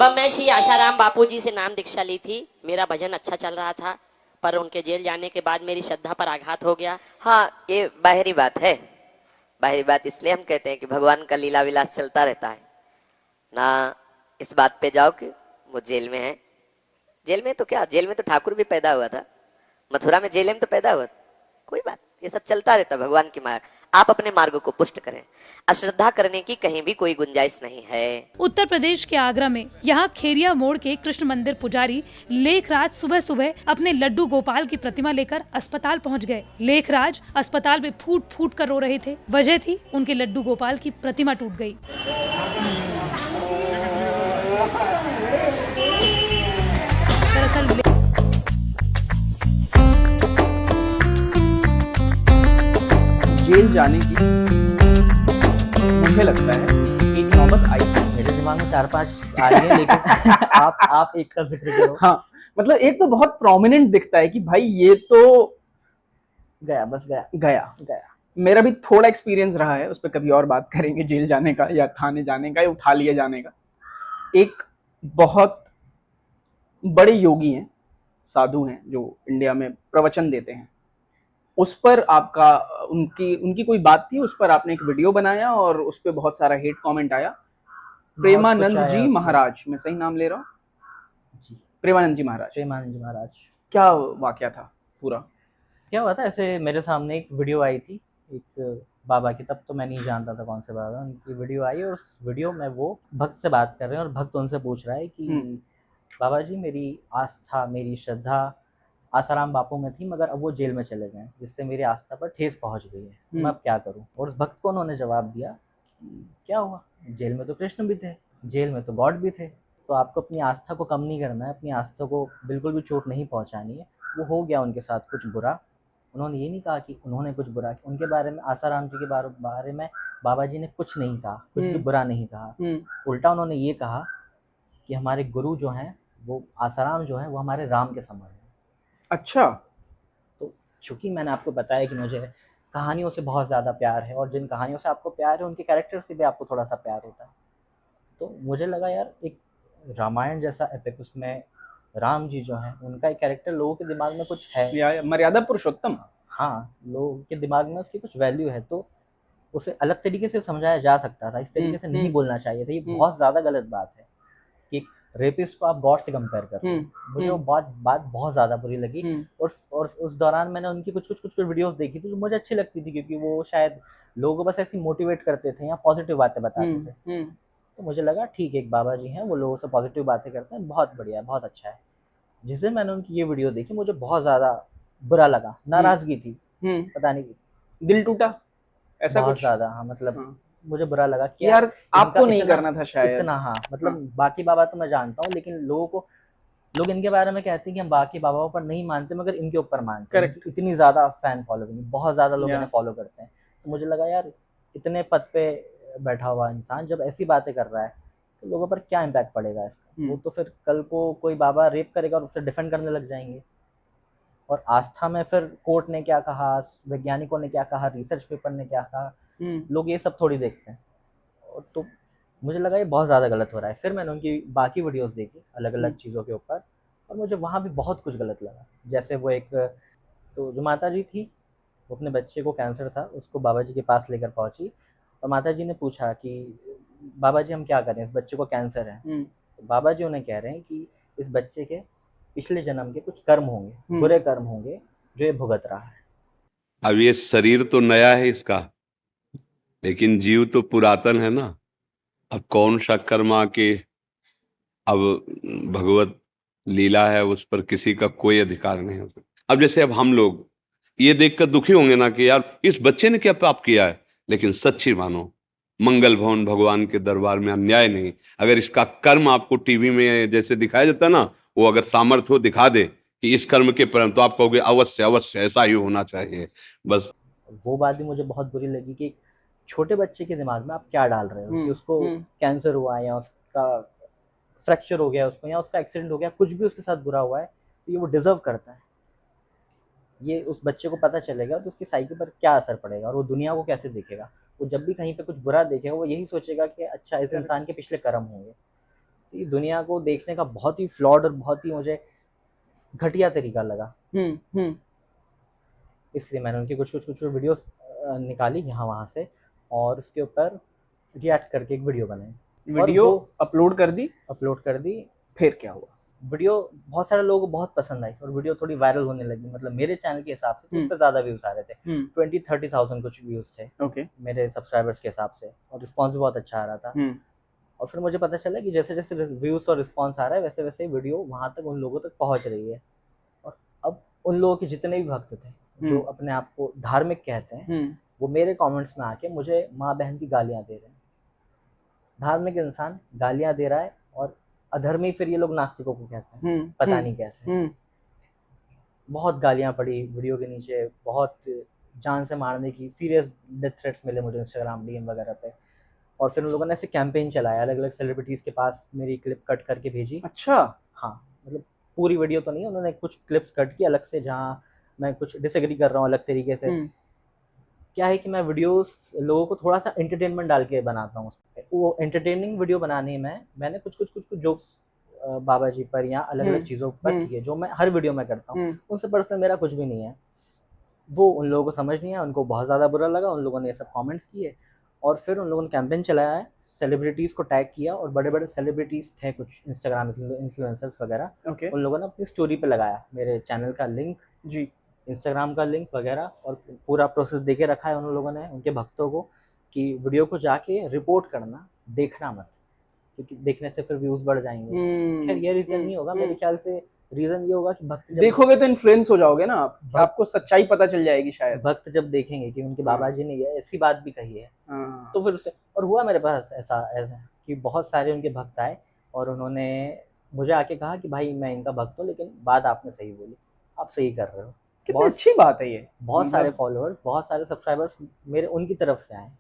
बाबा मैं श्री आशाराम बापू जी से नाम दीक्षा ली थी। मेरा भजन अच्छा चल रहा था, पर उनके जेल जाने के बाद मेरी श्रद्धा पर आघात हो गया। हाँ, ये बाहरी बात है। बाहरी बात इसलिए हम कहते हैं कि भगवान का लीला विलास चलता रहता है ना। इस बात पे जाओ कि वो जेल में है। जेल में तो क्या, जेल में तो ठाकुर भी पैदा हुआ था, मथुरा में जेल में तो पैदा हुआ था। कोई बात, ये सब चलता रहता है, भगवान की माया। आप अपने मार्ग को पुष्ट करें, अश्रद्धा करने की कहीं भी कोई गुंजाइश नहीं है। उत्तर प्रदेश के आगरा में यहाँ खेरिया मोड़ के कृष्ण मंदिर पुजारी लेखराज सुबह सुबह अपने लड्डू गोपाल की प्रतिमा लेकर अस्पताल पहुँच गए। लेखराज अस्पताल में फूट फूट कर रो रहे थे। वजह थी उनके लड्डू गोपाल की प्रतिमा टूट गई। दरअसल जेल जाने की मुझे लगता है एक नौबत आई है। मेरे दिमाग में 4-5 आ रही है, लेकिन आप एक का जिक्र करो। हाँ, मतलब एक तो बहुत प्रोमिनेंट दिखता है कि भाई ये तो गया, बस गया गया। गया। मेरा भी थोड़ा एक्सपीरियंस रहा है, उस पर कभी और बात करेंगे, जेल जाने का या थाने जाने का या उठा लिए जाने का। एक बहुत बड़े योगी हैं, साधु हैं, जो इंडिया में प्रवचन देते हैं। उस पर आपका उनकी कोई बात थी, उस पर आपने एक वीडियो बनाया और उस पर बहुत सारा हेट कमेंट आया। प्रेमानंद जी महाराज, मैं सही नाम ले रहा हूँ जी? प्रेमानंद जी महाराज। प्रेमानंद जी महाराज। क्या वाकया था पूरा? क्या हुआ था, ऐसे मेरे सामने एक वीडियो आई थी एक बाबा की, तब तो मैं नहीं जानता था कौन से बाबा। उनकी वीडियो आई और उस वीडियो में वो भक्त से बात कर रहे हैं और भक्त उनसे पूछ रहा है कि बाबा जी, मेरी आस्था, मेरी श्रद्धा आसाराम बापू में थी, मगर अब वो जेल में चले गए, जिससे मेरी आस्था पर ठेस पहुंच गई है, मैं अब क्या करूं? और उस भक्त को उन्होंने जवाब दिया कि क्या हुआ, जेल में तो कृष्ण भी थे, जेल में तो गॉड भी थे, तो आपको अपनी आस्था को कम नहीं करना है, अपनी आस्था को बिल्कुल भी चोट नहीं पहुंचानी है। वो हो गया उनके साथ कुछ बुरा। उन्होंने ये नहीं कहा कि उन्होंने कुछ बुरा किया, उनके बारे में, आसाराम जी के बारे में बाबा जी ने कुछ नहीं कहा, कुछ भी बुरा नहीं कहा। उल्टा उन्होंने ये कहा कि हमारे गुरु जो हैं, वो आसाराम जो हैं, वो हमारे राम के समान है। अच्छा। तो चूंकि मैंने आपको बताया कि मुझे कहानियों से बहुत ज़्यादा प्यार है, और जिन कहानियों से आपको प्यार है उनके कैरेक्टर से भी आपको थोड़ा सा प्यार होता है, तो मुझे लगा यार एक रामायण जैसा एपिक, उसमें राम जी जो हैं, उनका एक कैरेक्टर लोगों के दिमाग में कुछ है, मर्यादा पुरुषोत्तम। हाँ, लोगों के दिमाग में उसकी कुछ वैल्यू है, तो उसे अलग तरीके से समझाया जा सकता था। इस तरीके से नहीं बोलना चाहिए था। ये बहुत ज़्यादा गलत बात है कि रेपिस्ट को आप गॉड से कंपेयर कर रहे हैं। मुझे वो बात बहुत ज़्यादा बुरी लगी। और उस दौरान मैंने उनकी कुछ वीडियोस देखी थी जो मुझे अच्छी लगती थी, क्योंकि वो शायद लोगों को बस ऐसी मोटिवेट करते थे या पॉजिटिव बातें बताते थे। तो मुझे लगा ठीक है, एक बाबा जी हैं, वो लोगों से पॉजिटिव बातें करते हैं, बहुत बढ़िया है, बहुत अच्छा है। जिस दिन मैंने उनकी ये वीडियो देखी, मुझे बहुत ज़्यादा बुरा लगा, नाराज़गी थी, पता नहीं, दिल टूटा ऐसा बहुत कुछ ज़्यादा। हाँ, मतलब मुझे बुरा लगा कि यार आपको नहीं करना था शायद इतना। हाँ, मतलब बाकी बाबा तो मैं जानता हूँ, लेकिन लोग इनके बारे में कहते हैं कि हम बाकी बाबाओं पर नहीं मानते, मगर इनके ऊपर मानते हैं। इतनी ज़्यादा फैन फॉलोइंग, बहुत ज़्यादा लोग इन्हें फॉलो करते हैं। तो मुझे लगा यार, इतने पद पे बैठा हुआ इंसान जब ऐसी बातें कर रहा है, तो लोगों पर क्या इम्पैक्ट पड़ेगा इसका? वो तो फिर कल को कोई बाबा रेप करेगा और उससे डिफेंड करने लग जाएंगे। और आस्था में फिर कोर्ट ने क्या कहा, वैज्ञानिकों ने क्या कहा, रिसर्च पेपर ने क्या कहा, लोग ये सब थोड़ी देखते हैं। और तो मुझे लगा ये बहुत ज़्यादा गलत हो रहा है। फिर मैंने उनकी बाकी वीडियोस देखी अलग अलग चीज़ों के ऊपर, और मुझे वहाँ भी बहुत कुछ गलत लगा। जैसे वो एक, तो जो माता जी थी, वो अपने बच्चे को कैंसर था, उसको बाबा जी के पास लेकर पहुँची, और माता जी ने पूछा कि बाबा जी हम क्या करें, इस बच्चे को कैंसर है। तो बाबा जी उन्हें कह रहे हैं कि इस बच्चे के पिछले जन्म के कुछ कर्म होंगे, बुरे कर्म होंगे, जो ये भुगत रहा है। अब ये शरीर तो नया है इसका, लेकिन जीव तो पुरातन है ना। अब कौन सा कर्म आके, अब भगवत लीला है, उस पर किसी का कोई अधिकार नहीं हो सकता। अब जैसे अब हम लोग ये देखकर दुखी होंगे ना कि यार इस बच्चे ने क्या पाप किया है, लेकिन सच्ची मानो, मंगल भवन भगवान के दरबार में अन्याय नहीं। अगर इसका कर्म आपको टीवी में जैसे दिखाया जाता है ना, वो अगर सामर्थ्य हो दिखा दे कि इस कर्म के परिणाम, तो आप कहोगे अवश्य अवश्य ऐसा ही होना चाहिए। बस वो बात भी मुझे बहुत बुरी लगी कि छोटे बच्चे के दिमाग में आप क्या डाल रहे हो, कि उसको कैंसर हुआ, या उसका फ्रैक्चर हो गया उसको, या उसका एक्सीडेंट हो गया, कुछ भी उसके साथ बुरा हुआ है, तो ये वो डिजर्व करता है। ये उस बच्चे को पता चलेगा तो उसकी साइकी पर क्या असर पड़ेगा, और वो दुनिया को कैसे देखेगा। वो जब भी कहीं पे कुछ बुरा देखेगा, वो यही सोचेगा कि अच्छा, इस इंसान के पिछले कर्म होंगे। तो ये दुनिया को देखने का बहुत ही फ्लॉड और बहुत ही मुझे घटिया तरीका लगा। इसलिए मैंने उनकी कुछ वीडियोस निकाली यहाँ वहाँ से और उसके ऊपर रिएक्ट करके एक वीडियो बनाई। वीडियो अपलोड कर दी, फिर क्या हुआ, वीडियो बहुत सारे लोगों को बहुत पसंद आई और वीडियो थोड़ी वायरल होने लगी। मतलब मेरे चैनल के हिसाब से तो उस पर ज़्यादा व्यूज़ आ रहे थे, 20-30,000 कुछ व्यूज़ थे ओके मेरे सब्सक्राइबर्स के हिसाब से, और रिस्पॉन्स भी बहुत अच्छा आ रहा था। और फिर मुझे पता चला कि जैसे जैसे व्यूज़ और रिस्पॉन्स आ रहा है वैसे वैसे वीडियो वहाँ तक उन लोगों तक पहुँच रही है। और अब उन लोगों के जितने भी भक्त थे जो अपने आप को धार्मिक कहते हैं, वो मेरे कमेंट्स में आके मुझे माँ बहन की गालियाँ दे रहे हैं। धार्मिक इंसान गालियाँ दे रहा है और अधर्मी फिर ये लोग नास्तिकों को कहते हैं, पता नहीं कैसे। बहुत गालियाँ पड़ी वीडियो के नीचे, बहुत जान से मारने की सीरियस डेथ थ्रेट्स मिले मुझे इंस्टाग्राम डीएम वगैरह पे। और फिर उन लोगों ने ऐसे कैंपेन चलाया, अलग अलग सेलिब्रिटीज़ के पास मेरी क्लिप कट करके भेजी। अच्छा, हाँ, मतलब पूरी वीडियो तो नहीं, उन्होंने कुछ क्लिप्स कट की अलग से जहाँ मैं कुछ डिसएग्री कर रहा हूँ अलग तरीके से। क्या है कि मैं वीडियोस लोगों को थोड़ा सा एंटरटेनमेंट डाल के बनाता हूँ। वो एंटरटेनिंग वीडियो बनाने में मैंने कुछ जोक्स बाबा जी पर या अलग अलग चीज़ों पर किए, जो मैं हर वीडियो में करता हूँ। उनसे पर्सनल मेरा कुछ भी नहीं है। वो उन लोगों को समझ नहीं आया, उनको बहुत ज़्यादा बुरा लगा, उन लोगों ने ये सब कमेंट्स किए और फिर उन लोगों ने कैंपेन चलाया है, सेलिब्रिटीज़ को टैग किया और बड़े बड़े सेलिब्रिटीज़ थे कुछ इंस्टाग्राम इन्फ्लुएंसर्स वगैरह, उन लोगों ने अपनी स्टोरी पे लगाया मेरे चैनल का लिंक जी, इंस्टाग्राम का लिंक वगैरह, और पूरा प्रोसेस दे के रखा है उन लोगों ने उनके भक्तों को कि वीडियो को जाके रिपोर्ट करना, देखना मत, क्योंकि देखने से फिर व्यूज़ बढ़ जाएंगे। खैर ये रीज़न नहीं होगा, मेरे ख्याल से रीज़न ये होगा कि भक्त देखोगे तो इन्फ्लुएंस हो जाओगे ना आप, आपको सच्चाई पता चल जाएगी शायद। भक्त जब देखेंगे कि उनके बाबा जी ने ये ऐसी बात भी कही है, तो फिर उससे, और हुआ मेरे पास ऐसा कि बहुत सारे उनके भक्त आए और उन्होंने मुझे आके कहा कि भाई मैं इनका भक्त हूँ, लेकिन बात आपने सही बोली, आप सही कर रहे हो। कितनी अच्छी बात है ये। बहुत सारे फॉलोअर्स, बहुत सारे सब्सक्राइबर्स मेरे उनकी तरफ से आए।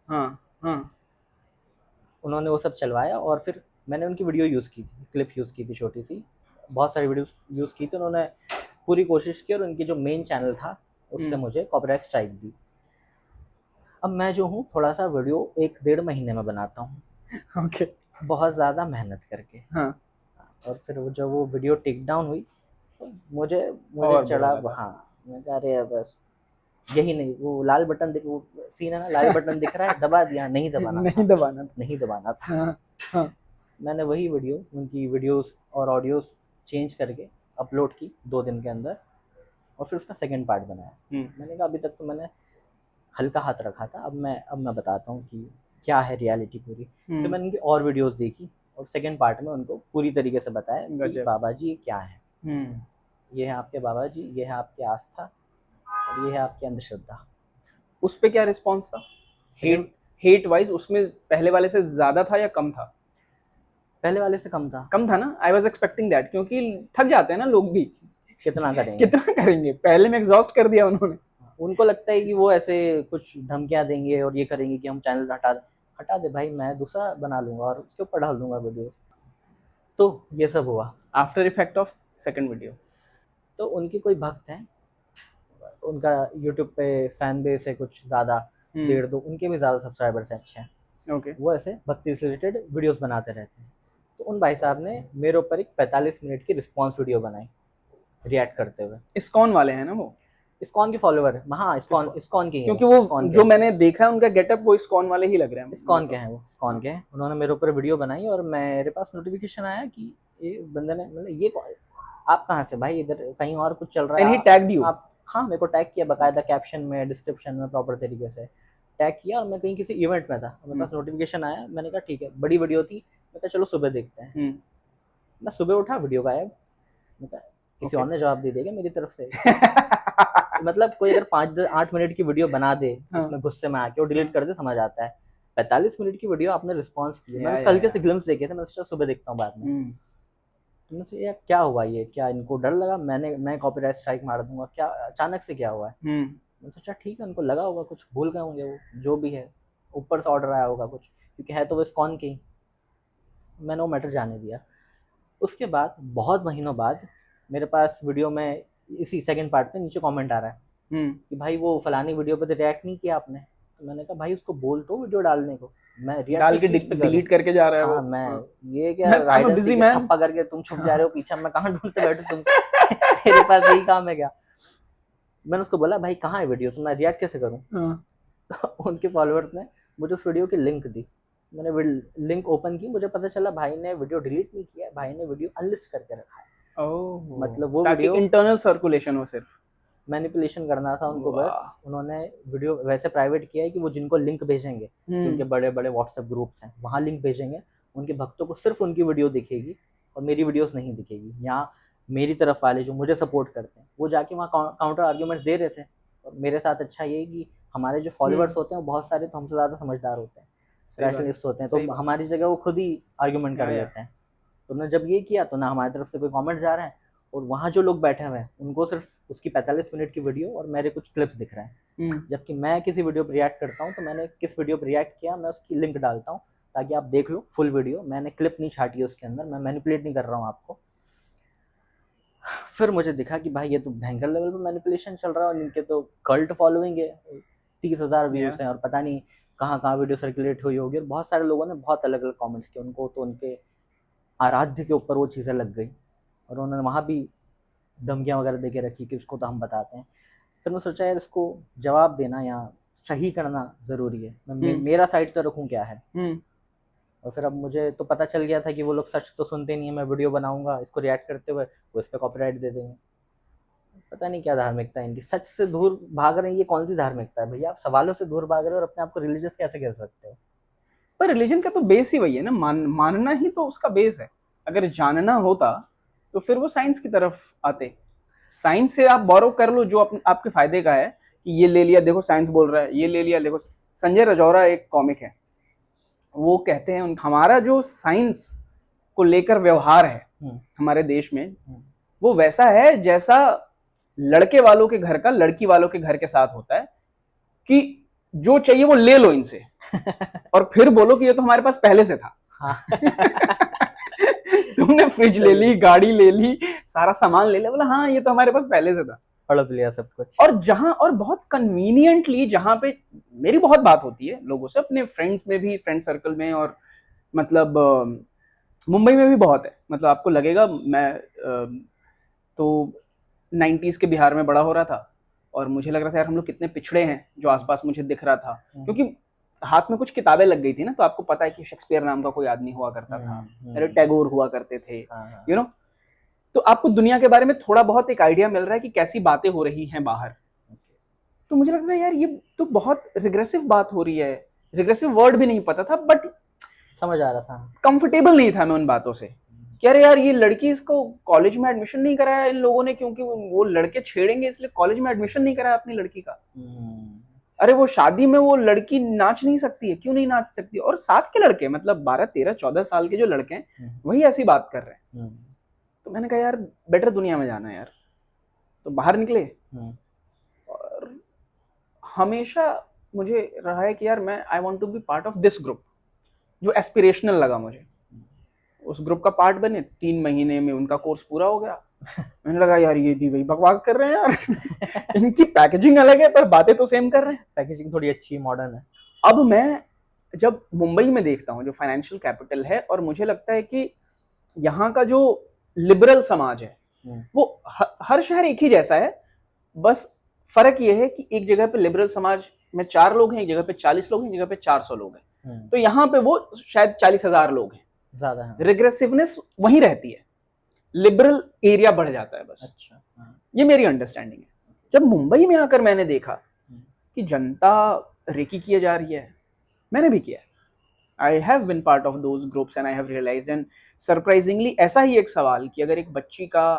उन्होंने वो सब चलवाया और फिर मैंने उनकी वीडियो यूज़ की थी, क्लिप यूज़ की थी छोटी सी, बहुत सारी वीडियोस यूज़ की थी। उन्होंने पूरी कोशिश की और उनकी जो मेन चैनल था उससे मुझे कॉपीराइट स्ट्राइक दी। अब मैं जो हूँ थोड़ा सा वीडियो 1-1.5 महीने में बनाता हूँ, ओके, बहुत ज़्यादा मेहनत करके। और फिर वो वीडियो टेक डाउन हुई तो मुझे चढ़ा, मैं कह रहे बस यही नहीं, वो लाल बटन दिख, वो सीन है ना, लाल बटन दिख रहा है, दबा दिया, नहीं दबाना था। मैंने वही वीडियो, उनकी वीडियोस और ऑडियोस चेंज करके अपलोड की 2 दिन के अंदर और फिर उसका सेकंड पार्ट बनाया। मैंने कहा अभी तक तो मैंने हल्का हाथ रखा था, अब मैं बताता हूँ कि क्या है रियलिटी पूरी। फिर मैंने उनकी और वीडियोस देखी और सेकंड पार्ट में उनको पूरी तरीके से बताया कि बाबा जी ये क्या है, ये है आपके बाबा जी, ये है आपकी आस्था और ये है आपकी अंधश्रद्धा। उस पे क्या रिस्पॉन्स था? हेट वाइज उसमें पहले वाले से ज्यादा था या कम था? पहले वाले से कम था ना। आई वाज एक्सपेक्टिंग दैट, क्योंकि थक जाते हैं ना लोग भी, कितना करेंगे। पहले में एग्जॉस्ट कर दिया उन्होंने। उनको लगता है कि वो ऐसे कुछ धमकियां देंगे और ये करेंगे कि हम चैनल हटा दे भाई, मैं दूसरा बना लूंगा और उसके ऊपर डाल दूंगा वीडियो। तो ये सब हुआ after effect of second video. तो उनके कोई भक्त हैं, उनका यूट्यूब पे फैन बेस है कुछ ज़्यादा, 1.5-2, उनके भी ज़्यादा सब्सक्राइबर्स हैं अच्छे हैं। ओके, वो ऐसे भक्ति से रिलेटेड वीडियोस बनाते रहते हैं। तो उन भाई साहब ने मेरे ऊपर एक 45 मिनट की रिस्पॉन्स वीडियो बनाई रिएक्ट करते हुए। इस्कॉन वाले हैं ना वो? इस्कॉन के फॉलोवर है। हाँ, इस्कॉन के, क्योंकि वो जो मैंने देखा है उनका गेटअप वो इस्कॉन वाले ही लग रहे हैं। इस्कॉन के हैं वो, इस्कॉन के हैं। उन्होंने मेरे ऊपर वीडियो बनाई और मेरे पास नोटिफिकेशन आया कि ये बंदे ने, मतलब ये आप कहाँ से भाई, इधर कहीं और कुछ चल रहा है। And he tagged you? आप, हाँ, मेरे को टैग किया बाकायदा, कैप्शन में, डिस्क्रिप्शन में प्रॉपर तरीके से टैग किया और मैं कहीं किसी इवेंट में था, मेरे पास नोटिफिकेशन आया। मैंने कहा ठीक है, बड़ी वीडियो थी, मैं कहा चलो सुबह देखते हैं। मैं सुबह उठा, वीडियो गायब। मैं कहा किसी और ने जवाब दे देगा मेरी तरफ से। मतलब कोई अगर 5-8 मिनट की वीडियो बना दे, उसमें गुस्से में आके और डिलीट कर दे, समझ आता है। 45 मिनट की वीडियो आपने रिस्पॉन्स किया, मैंने हल्के से ग्लिम्स देखे थे, मैं सोचा सुबह देखता हूँ बाद में। तो मुझे यार क्या हुआ, ये क्या इनको डर लगा मैं कॉपीराइट स्ट्राइक मार दूंगा, क्या अचानक से क्या हुआ है। मैंने सोचा ठीक है, उनको लगा होगा कुछ, भूल गए होंगे वो, जो भी है, ऊपर से ऑर्डर आया होगा कुछ, क्योंकि है तो वो इस्कॉन की। मैंने वो मैटर जाने दिया। उसके बाद बहुत महीनों बाद मेरे पास वीडियो में इसी सेकंड पार्ट में नीचे कमेंट आ रहा है कि भाई वो फलानी वीडियो पे तो रिएक्ट नहीं किया आपने। तो मैंने कहा भाई उसको बोल तो वीडियो डालने को, मैं रिएक्ट डाल के किस चीज़ पे करूं? डिलीट करके जा रहा है हाँ वो। मैं हाँ। ये क्या I'm a राइडर busy से man. थप्पा करके तुम छुप जा रहे हो पीछे, मैं कहाँ ढूंढते बैठू तुम मेरे पास यही काम है क्या? मैंने उसको बोला भाई कहाँ है वीडियो, तो मैं रिएक्ट कैसे करूँ? हाँ। तो उनके फॉलोअर्स ने मुझे उस वीडियो की लिंक दी, मैंने लिंक ओपन की, मुझे पता चला भाई ने वीडियो डिलीट नहीं किया है, भाई ने वीडियो अनलिस्ट करके रखा है। ओह, मतलब वो ताकि वीडियो इंटरनल सर्कुलेशन हो सिर्फ। मैनिपुलेशन करना था उनको, बस वाह। उन्होंने वीडियो वैसे प्राइवेट किया है कि वो जिनको लिंक भेजेंगे, उनके बड़े बड़े व्हाट्सएप ग्रुप्स हैं वहाँ लिंक भेजेंगे, उनके भक्तों को सिर्फ उनकी वीडियो दिखेगी और मेरी वीडियोस नहीं दिखेगी। यहाँ मेरी तरफ वाले जो मुझे सपोर्ट करते हैं वो जाके वहाँ काउंटर आर्ग्यूमेंट्स दे रहे थे, और मेरे साथ अच्छा ये कि हमारे जो फॉलोअर्स होते हैं वो बहुत सारे तो हमसे ज़्यादा समझदार होते हैं, रैशनलिस्ट होते हैं, तो हमारी जगह वो खुद ही आर्ग्यूमेंट कर लेते हैं। तो उन्होंने जब ये किया तो ना हमारी तरफ से कोई कमेंट जा रहा है, और वहाँ जो लोग बैठे हुए हैं उनको सिर्फ उसकी 45 मिनट की वीडियो और मेरे कुछ क्लिप्स दिख रहे हैं। जबकि मैं किसी वीडियो पर रिएक्ट करता हूँ तो मैंने किस वीडियो पर रिएक्ट किया मैं उसकी लिंक डालता हूँ ताकि आप देख लो फुल वीडियो, मैंने क्लिप नहीं छाटी है उसके अंदर, मैं मैनिपुलेट नहीं कर रहा हूँ आपको। फिर मुझे दिखा कि भाई ये तो भयंकर लेवल पे मैनिपुलेशन चल रहा है, और इनके तो कल्ट फॉलोइंग है, 30,000 व्यूज हैं, और पता नहीं कहाँ कहाँ वीडियो सर्कुलेट हुई होगी, और बहुत सारे लोगों ने बहुत अलग अलग कमेंट्स किए, उनको तो उनके आराध्य के ऊपर वो चीज़ें लग गई, और उन्होंने वहाँ भी धमकियाँ वगैरह दे के रखी कि इसको तो हम बताते हैं। फिर मैं सोचा यार इसको जवाब देना या सही करना ज़रूरी है, मैं मेरा साइड तो रखूँ क्या है। और फिर अब मुझे तो पता चल गया था कि वो लोग सच तो सुनते नहीं है, मैं वीडियो बनाऊंगा इसको रिएक्ट करते हुए वो इस पर कॉपीराइट दे देंगे। पता नहीं क्या धार्मिकता है इनकी, सच से दूर भाग रहे हैं, ये कौन सी धार्मिकता है भैया? आप सवालों से दूर भाग रहे हो और अपने आप को रिलीजियस कैसे कह सकते हो? पर रिलीजन का तो बेस ही वही है ना, मानना ही तो उसका बेस है। अगर जानना होता तो फिर वो साइंस की तरफ आते। साइंस से आप बोरो कर लो जो आपके फायदे का है, कि ये ले लिया देखो साइंस बोल रहा है, ये ले लिया देखो। संजय रजौरा एक कॉमिक है, वो कहते हैं हमारा जो साइंस को लेकर व्यवहार है हमारे देश में वो वैसा है जैसा लड़के वालों के घर का लड़की वालों के घर के साथ होता है, कि जो चाहिए वो ले लो इनसे और फिर बोलो कि ये तो हमारे पास पहले से था। तुमने फ्रिज ले ली, गाड़ी ले ली, सारा सामान ले लिया, बोला हाँ ये तो हमारे पास पहले से था, हड़प लिया सब कुछ। और जहां और बहुत कन्वीनियंटली, जहां पे मेरी बहुत बात होती है लोगों से, अपने फ्रेंड्स में भी, फ्रेंड सर्कल में, और मतलब मुंबई में भी बहुत है। मतलब आपको लगेगा मैं तो 90s के बिहार में बड़ा हो रहा था, और मुझे लग रहा था यार हम लोग कितने पिछड़े हैं, जो आसपास मुझे दिख रहा था, क्योंकि हाथ में कुछ किताबें लग गई थी ना, तो आपको पता है कि शेक्सपियर नाम का कोई आदमी हुआ करता था, टैगोर हुआ करते थे, यू नो, तो आपको दुनिया के बारे में थोड़ा बहुत एक आइडिया मिल रहा है कि कैसी बातें हो रही हैं बाहर। तो मुझे लगता है यार ये तो बहुत रिग्रेसिव बात हो रही है, रिग्रेसिव वर्ड भी नहीं पता था, बट समझ आ रहा था, कंफर्टेबल नहीं था मैं उन बातों से, कि अरे यार ये लड़की, इसको कॉलेज में एडमिशन नहीं कराया इन लोगों ने, क्योंकि वो लड़के छेड़ेंगे इसलिए कॉलेज में एडमिशन नहीं कराया अपनी लड़की का। अरे वो शादी में वो लड़की नाच नहीं सकती है, क्यों नहीं नाच सकती? और साथ के लड़के, मतलब 12, 13, 14 साल के जो लड़के हैं वही ऐसी बात कर रहे हैं। तो मैंने कहा यार बेटर दुनिया में जाना है यार, तो बाहर निकले। और हमेशा मुझे रहा है कि यार मैं I want to be part of this group, जो एस्पिरेशनल लगा मुझे। उस ग्रुप का पार्ट बने, 3 महीने में उनका कोर्स पूरा हो गया। मैंने लगा यार ये भी वही बकवास कर रहे हैं यार इनकी पैकेजिंग अलग है पर बातें तो सेम कर रहे हैं। पैकेजिंग थोड़ी अच्छी मॉडर्न है। अब मैं जब मुंबई में देखता हूँ, जो फाइनेंशियल कैपिटल है, और मुझे लगता है कि यहाँ का जो लिबरल समाज है वो हर शहर एक ही जैसा है, बस फर्क ये है कि एक जगह पे लिबरल समाज में 4 लोग हैं, एक जगह पे 40 लोग हैं, एक जगह पे 400 लोग हैं। तो यहाँ पे वो शायद 40,000 लोग हैं, ज्यादा है। रिग्रेसिवनेस वहीं रहती है, लिबरल एरिया बढ़ जाता है बस। अच्छा, ये मेरी अंडरस्टैंडिंग है। जब मुंबई में आकर मैंने देखा कि जनता रेकी किए जा रही है, मैंने भी किया। I have been part of those groups and I have realised, and surprisingly ऐसा ही एक सवाल कि अगर एक बच्ची का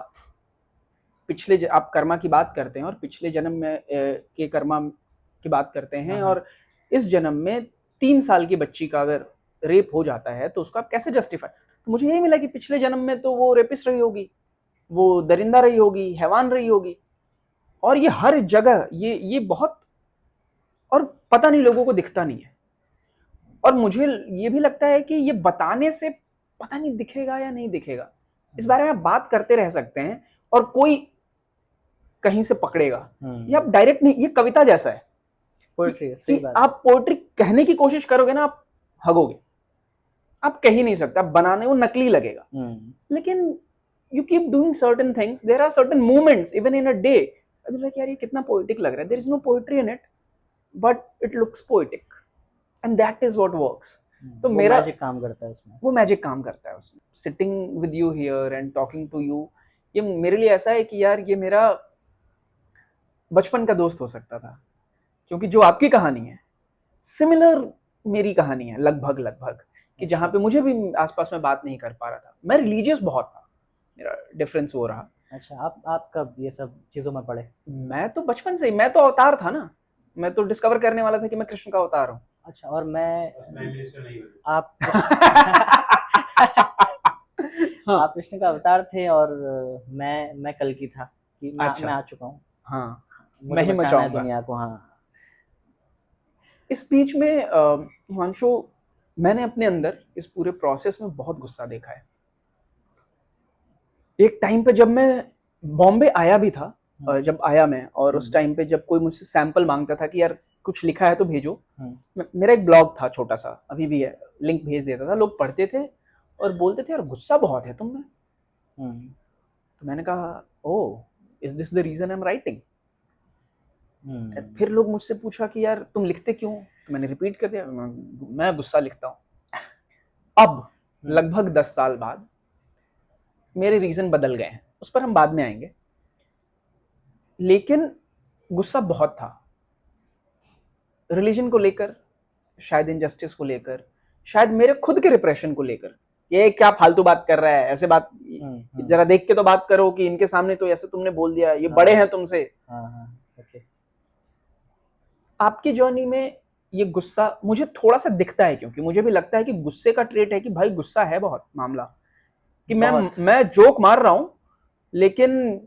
पिछले आप कर्मा की बात करते हैं और पिछले जन्म में के कर्मा की बात करते हैं, और इस जन्म में 3 साल की बच्ची का अगर रेप हो जाता है तो उसको आप कैसे जस्टिफाई? तो मुझे यही मिला कि पिछले जन्म में तो वो रेपिस्ट रही होगी, वो दरिंदा रही होगी, हैवान रही होगी, और ये हर जगह ये बहुत, और पता नहीं लोगों को दिखता नहीं है। और मुझे ये भी लगता है कि ये बताने से पता नहीं दिखेगा या नहीं दिखेगा, इस बारे में आप बात करते रह सकते हैं और कोई कहीं से पकड़ेगा, ये आप डायरेक्ट नहीं, ये कविता जैसा है, पोएट्री कि आप पोएट्री कहने की कोशिश करोगे ना, आप हगोगे, आप कह ही नहीं सकते, आप बनाने वो नकली लगेगा, लेकिन you keep doing certain things, there are certain moments even in a day, like यार ये कितना पोएटिक लग रहा है, there is no poetry in it but it looks poetic and that is what works. तो वो मेरा मैजिक काम करता है उसमें। वो मैजिक काम करता है उसमें, sitting with you here and talking to you, ये मेरे लिए ऐसा है कि यार ये मेरा बचपन का दोस्त हो सकता था, क्योंकि जो आपकी कहानी है सिमिलर मेरी कहानी है लगभग, कि जहाँ पे मुझे भी आसपास में बात नहीं कर पा रहा था, मैं रिलीजियस बहुत था, मेरा डिफरेंस वो रहा। अच्छा, आप कब ये सब चीजों में पड़े? मैं तो बचपन से ही, मैं तो अवतार था ना, मैं तो डिस्कवर करने वाला था कि मैं कृष्ण का अवतार हूँ। अच्छा, और आप हाँ। आप कृष्ण का अवतार थे और मैं कल की था कि अच्छा। मैं आ चुका हूँ, हाँ, मुझे मैं ही बचाना है मचाऊंगा दुनिया को। हाँ, इस बीच में हिमांशु, मैंने अपने अंदर इस पूरे प्रोसेस में बहुत गुस्सा देखा है। एक टाइम पे जब मैं बॉम्बे आया भी था, जब आया मैं, और उस टाइम पे जब कोई मुझसे सैंपल मांगता था कि यार कुछ लिखा है तो भेजो, मेरा एक ब्लॉग था छोटा सा, अभी भी है, लिंक भेज देता था, लोग पढ़ते थे और बोलते थे यार गुस्सा बहुत है तुम में। तो मैंने कहा oh, is this the reason I am writing? फिर लोग मुझसे पूछा कि यार तुम लिखते क्यों, तो मैंने रिपीट कर दिया, मैं गुस्सा लिखता हूँ। अब लगभग 10 साल बाद मेरे रीजन बदल गए हैं, उस पर हम बाद में आएंगे, लेकिन गुस्सा बहुत था रिलीजन को लेकर, शायद इनजस्टिस को लेकर, शायद मेरे खुद के रिप्रेशन को लेकर, ये क्या फालतू बात कर रहा है, ऐसे बात जरा देख के तो बात करो कि इनके सामने तो ऐसे तुमने बोल दिया, ये बड़े हैं तुमसे। ओके। आपकी जर्नी में ये गुस्सा मुझे थोड़ा सा दिखता है, क्योंकि मुझे भी लगता है कि गुस्से का ट्रेट है कि भाई गुस्सा है बहुत मामला, कि मैं जोक मार रहा हूं, लेकिन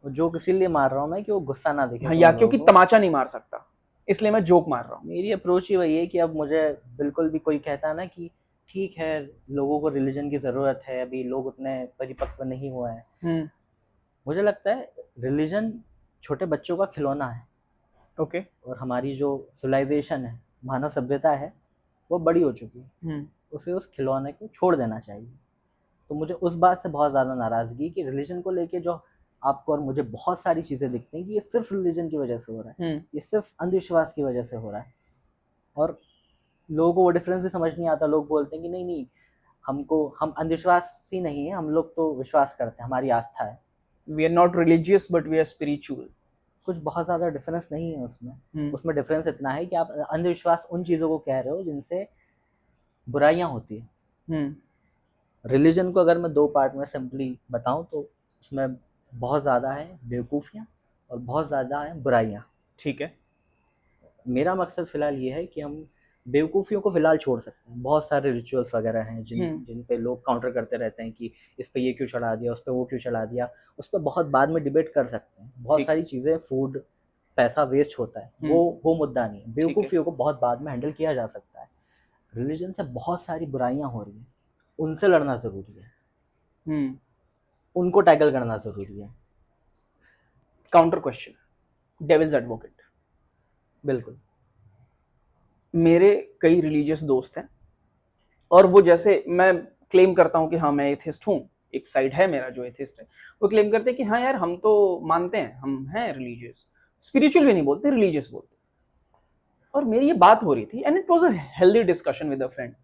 जोक इसीलिए मार रहा हूँ मैं कि वो गुस्सा ना दिखे। हाँ, या क्योंकि तमाचा नहीं मार सकता, इसलिए मैं जोक मार रहा हूँ। मेरी अप्रोच ही वही है कि अब मुझे बिल्कुल भी कोई कहता है ना कि ठीक है लोगों को रिलीजन की जरूरत है, अभी लोग उतने परिपक्व नहीं हुए हैं, मुझे लगता है रिलीजन छोटे बच्चों का खिलौना है। ओके। और हमारी जो सिविलाइजेशन है, मानव सभ्यता है, वो बड़ी हो चुकी है, उसे उस खिलौने को छोड़ देना चाहिए। तो मुझे उस बात से बहुत ज़्यादा नाराज़गी कि रिलीजन को लेके जो आपको और मुझे बहुत सारी चीज़ें दिखती हैं कि ये सिर्फ रिलीजन की वजह से हो रहा है, ये सिर्फ अंधविश्वास की वजह से हो रहा है, और लोगों को वो डिफरेंस भी समझ नहीं आता। लोग बोलते हैं कि नहीं हम अंधविश्वासी नहीं है, हम लोग तो विश्वास करते हैं, हमारी आस्था है। We are not religious but we are spiritual. कुछ बहुत ज़्यादा डिफरेंस नहीं है उसमें। उसमें डिफरेंस इतना है कि आप अंधविश्वास उन चीज़ों को कह रहे हो जिनसे बुराइयां होती है। रिलीजन को अगर मैं 2 पार्ट में सिंपली बताऊं तो उसमें बहुत ज़्यादा है बेवकूफ़ियाँ और बहुत ज़्यादा है बुराइयाँ। ठीक है। मेरा मकसद फ़िलहाल ये है कि हम बेवकूफ़ियों को फ़िलहाल छोड़ सकते हैं। बहुत सारे रिचुअल्स वगैरह हैं जिन पे लोग काउंटर करते रहते हैं कि इस पे ये क्यों चढ़ा दिया, उस पे वो क्यों चढ़ा दिया, उस पर बहुत बाद में डिबेट कर सकते हैं। बहुत सारी चीज़ें, फूड, पैसा वेस्ट होता है, वो मुद्दा नहीं है। बेवकूफ़ियों को बहुत बाद में हैंडल किया जा सकता है। रिलीजन से बहुत सारी बुराइयाँ हो रही हैं, उनसे लड़ना ज़रूरी है, उनको टैकल करना ज़रूरी है। Counter question, devil's advocate. बिल्कुल। मेरे कई रिलीजियस दोस्त हैं, और वो जैसे मैं क्लेम करता हूँ कि हाँ मैं एथिस्ट हूँ, एक साइड है मेरा जो एथिस्ट है, वो क्लेम करते हैं कि हाँ यार हम तो मानते हैं, हम हैं रिलीजियस, स्पिरिचुअल भी नहीं बोलते, रिलीजियस बोलते। और मेरी ये बात हो रही थी and it was a healthy discussion with a friend.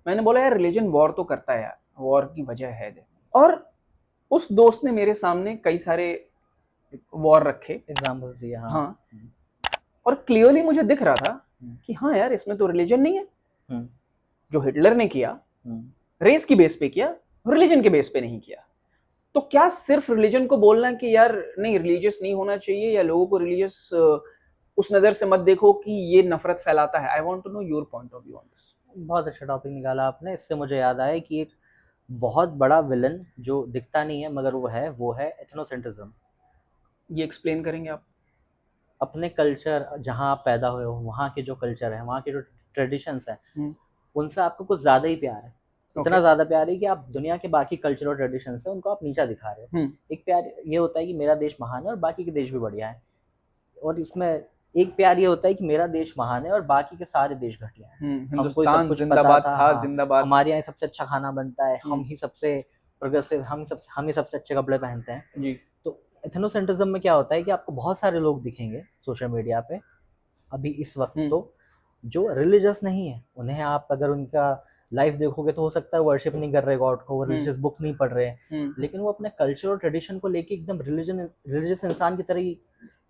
मैंने बोला यार रिलीजन वॉर तो करता है यार, वॉर की वजह है दे। और उस दोस्त ने मेरे सामने कई सारे वॉर रखे, एग्जाम्पल्स दिए। हाँ, और क्लियरली मुझे दिख रहा था कि हाँ यार इसमें तो रिलीजन नहीं है। जो हिटलर ने किया रेस की बेस पे किया, रिलीजन के बेस पे नहीं किया। तो क्या सिर्फ रिलीजन को बोलना कि यार नहीं रिलीजियस नहीं होना चाहिए, या लोगों को रिलीजियस उस नजर से मत देखो कि ये नफरत फैलाता है? I want to know your point of view on this. बहुत अच्छा टॉपिक निकाला आपने। इससे मुझे याद आया कि एक बहुत बड़ा विलन जो दिखता नहीं है मगर वो है एथनोसेंट्रिज्म। ये एक्सप्लेन करेंगे आप? अपने कल्चर, जहाँ आप पैदा हुए हो, वहाँ के जो कल्चर है, वहाँ के जो ट्रेडिशंस हैं, उनसे आपको कुछ ज़्यादा ही प्यार है। इतना ज़्यादा प्यार है कि आप दुनिया के बाकी कल्चर और ट्रेडिशंस हैं उनको आप नीचा दिखा रहे हो। एक प्यार ये होता है कि मेरा देश महान है और बाकी के देश भी बढ़िया है, और इसमें एक प्यार ये होता है कि मेरा देश महान है और बाकी के सारे देश घटिया हैं। हमको ये सब हिंदुस्तान कुछ जिंदाबाद पता था, था, हाँ, जिंदाबाद। हमारे यहाँ सबसे अच्छा खाना बनता है, हम हम्म। ही सबसे प्रोग्रेसिव, हम ही सबसे अच्छे कपड़े पहनते हैं। जी। तो एथनोसेंट्रिज्म में क्या होता है कि आपको बहुत सारे लोग दिखेंगे सोशल मीडिया पे अभी इस वक्त तो जो रिलीजियस नहीं है, उन्हें आप अगर उनका लाइफ देखोगे तो हो सकता है वर्शिप नहीं कर रहे गॉड को, वो रिलीजियस बुक्स नहीं पढ़ रहे, लेकिन वो अपने कल्चर और ट्रेडिशन को लेके एकदम रिलीजियस इंसान की तरह ही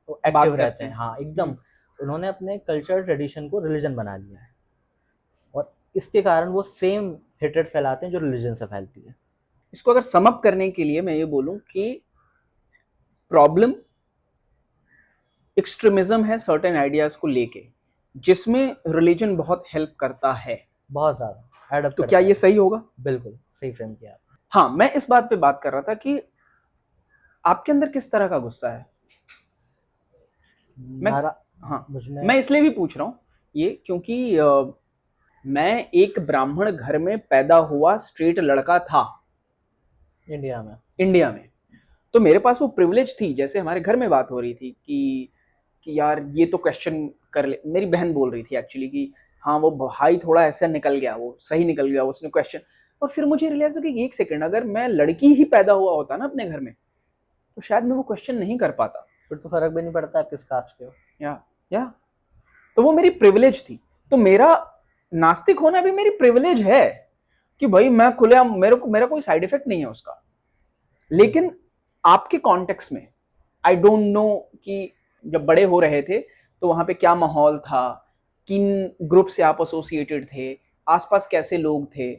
एक्टिव रहते हैं। हाँ एकदम, उन्होंने अपने कल्चर ट्रेडिशन को रिलीजन बना लिया है और इसके कारण वो सेम हेट्रेड फैलाते हैं जो रिलीजन से फैलती है। इसको अगर सम अप करने के लिए मैं ये बोलूं कि प्रॉब्लम एक्सट्रीमिज्म है सर्टेन आइडियाज को लेके, जिसमें रिलीजन बहुत हेल्प करता है, बहुत ज्यादा एडअप तो क्या ये सही होगा? बिल्कुल सही फ्रेम किया आपने। हाँ, मैं इस बात पे बात कर रहा था कि आपके अंदर किस तरह का गुस्सा है। हाँ, मैं इसलिए भी पूछ रहा हूँ ये क्योंकि मैं एक ब्राह्मण घर में पैदा हुआ स्ट्रेट लड़का था इंडिया में, तो मेरे पास वो प्रिविलेज थी, जैसे हमारे घर में बात हो रही थी कि यार ये तो क्वेश्चन कर ले, मेरी बहन बोल रही थी एक्चुअली कि हाँ वो भाई थोड़ा ऐसा निकल गया, वो सही निकल गया, उसने क्वेश्चन, और फिर मुझे रियलाइज हो कि एक सेकंड, अगर मैं लड़की ही पैदा हुआ होता ना अपने घर में तो शायद मैं वो क्वेश्चन नहीं कर पाता। फिर तो फर्क भी नहीं पड़ता आप किस कास्ट के हो। या तो वो मेरी प्रिविलेज थी, तो मेरा नास्तिक होना भी मेरी प्रिविलेज है कि भाई मैं खुलेआम, मेरा कोई साइड इफेक्ट नहीं है उसका। लेकिन आपके कॉन्टेक्स्ट में आई डोंट नो कि जब बड़े हो रहे थे तो वहां पे क्या माहौल था, किन ग्रुप से आप एसोसिएटेड थे, आसपास कैसे लोग थे?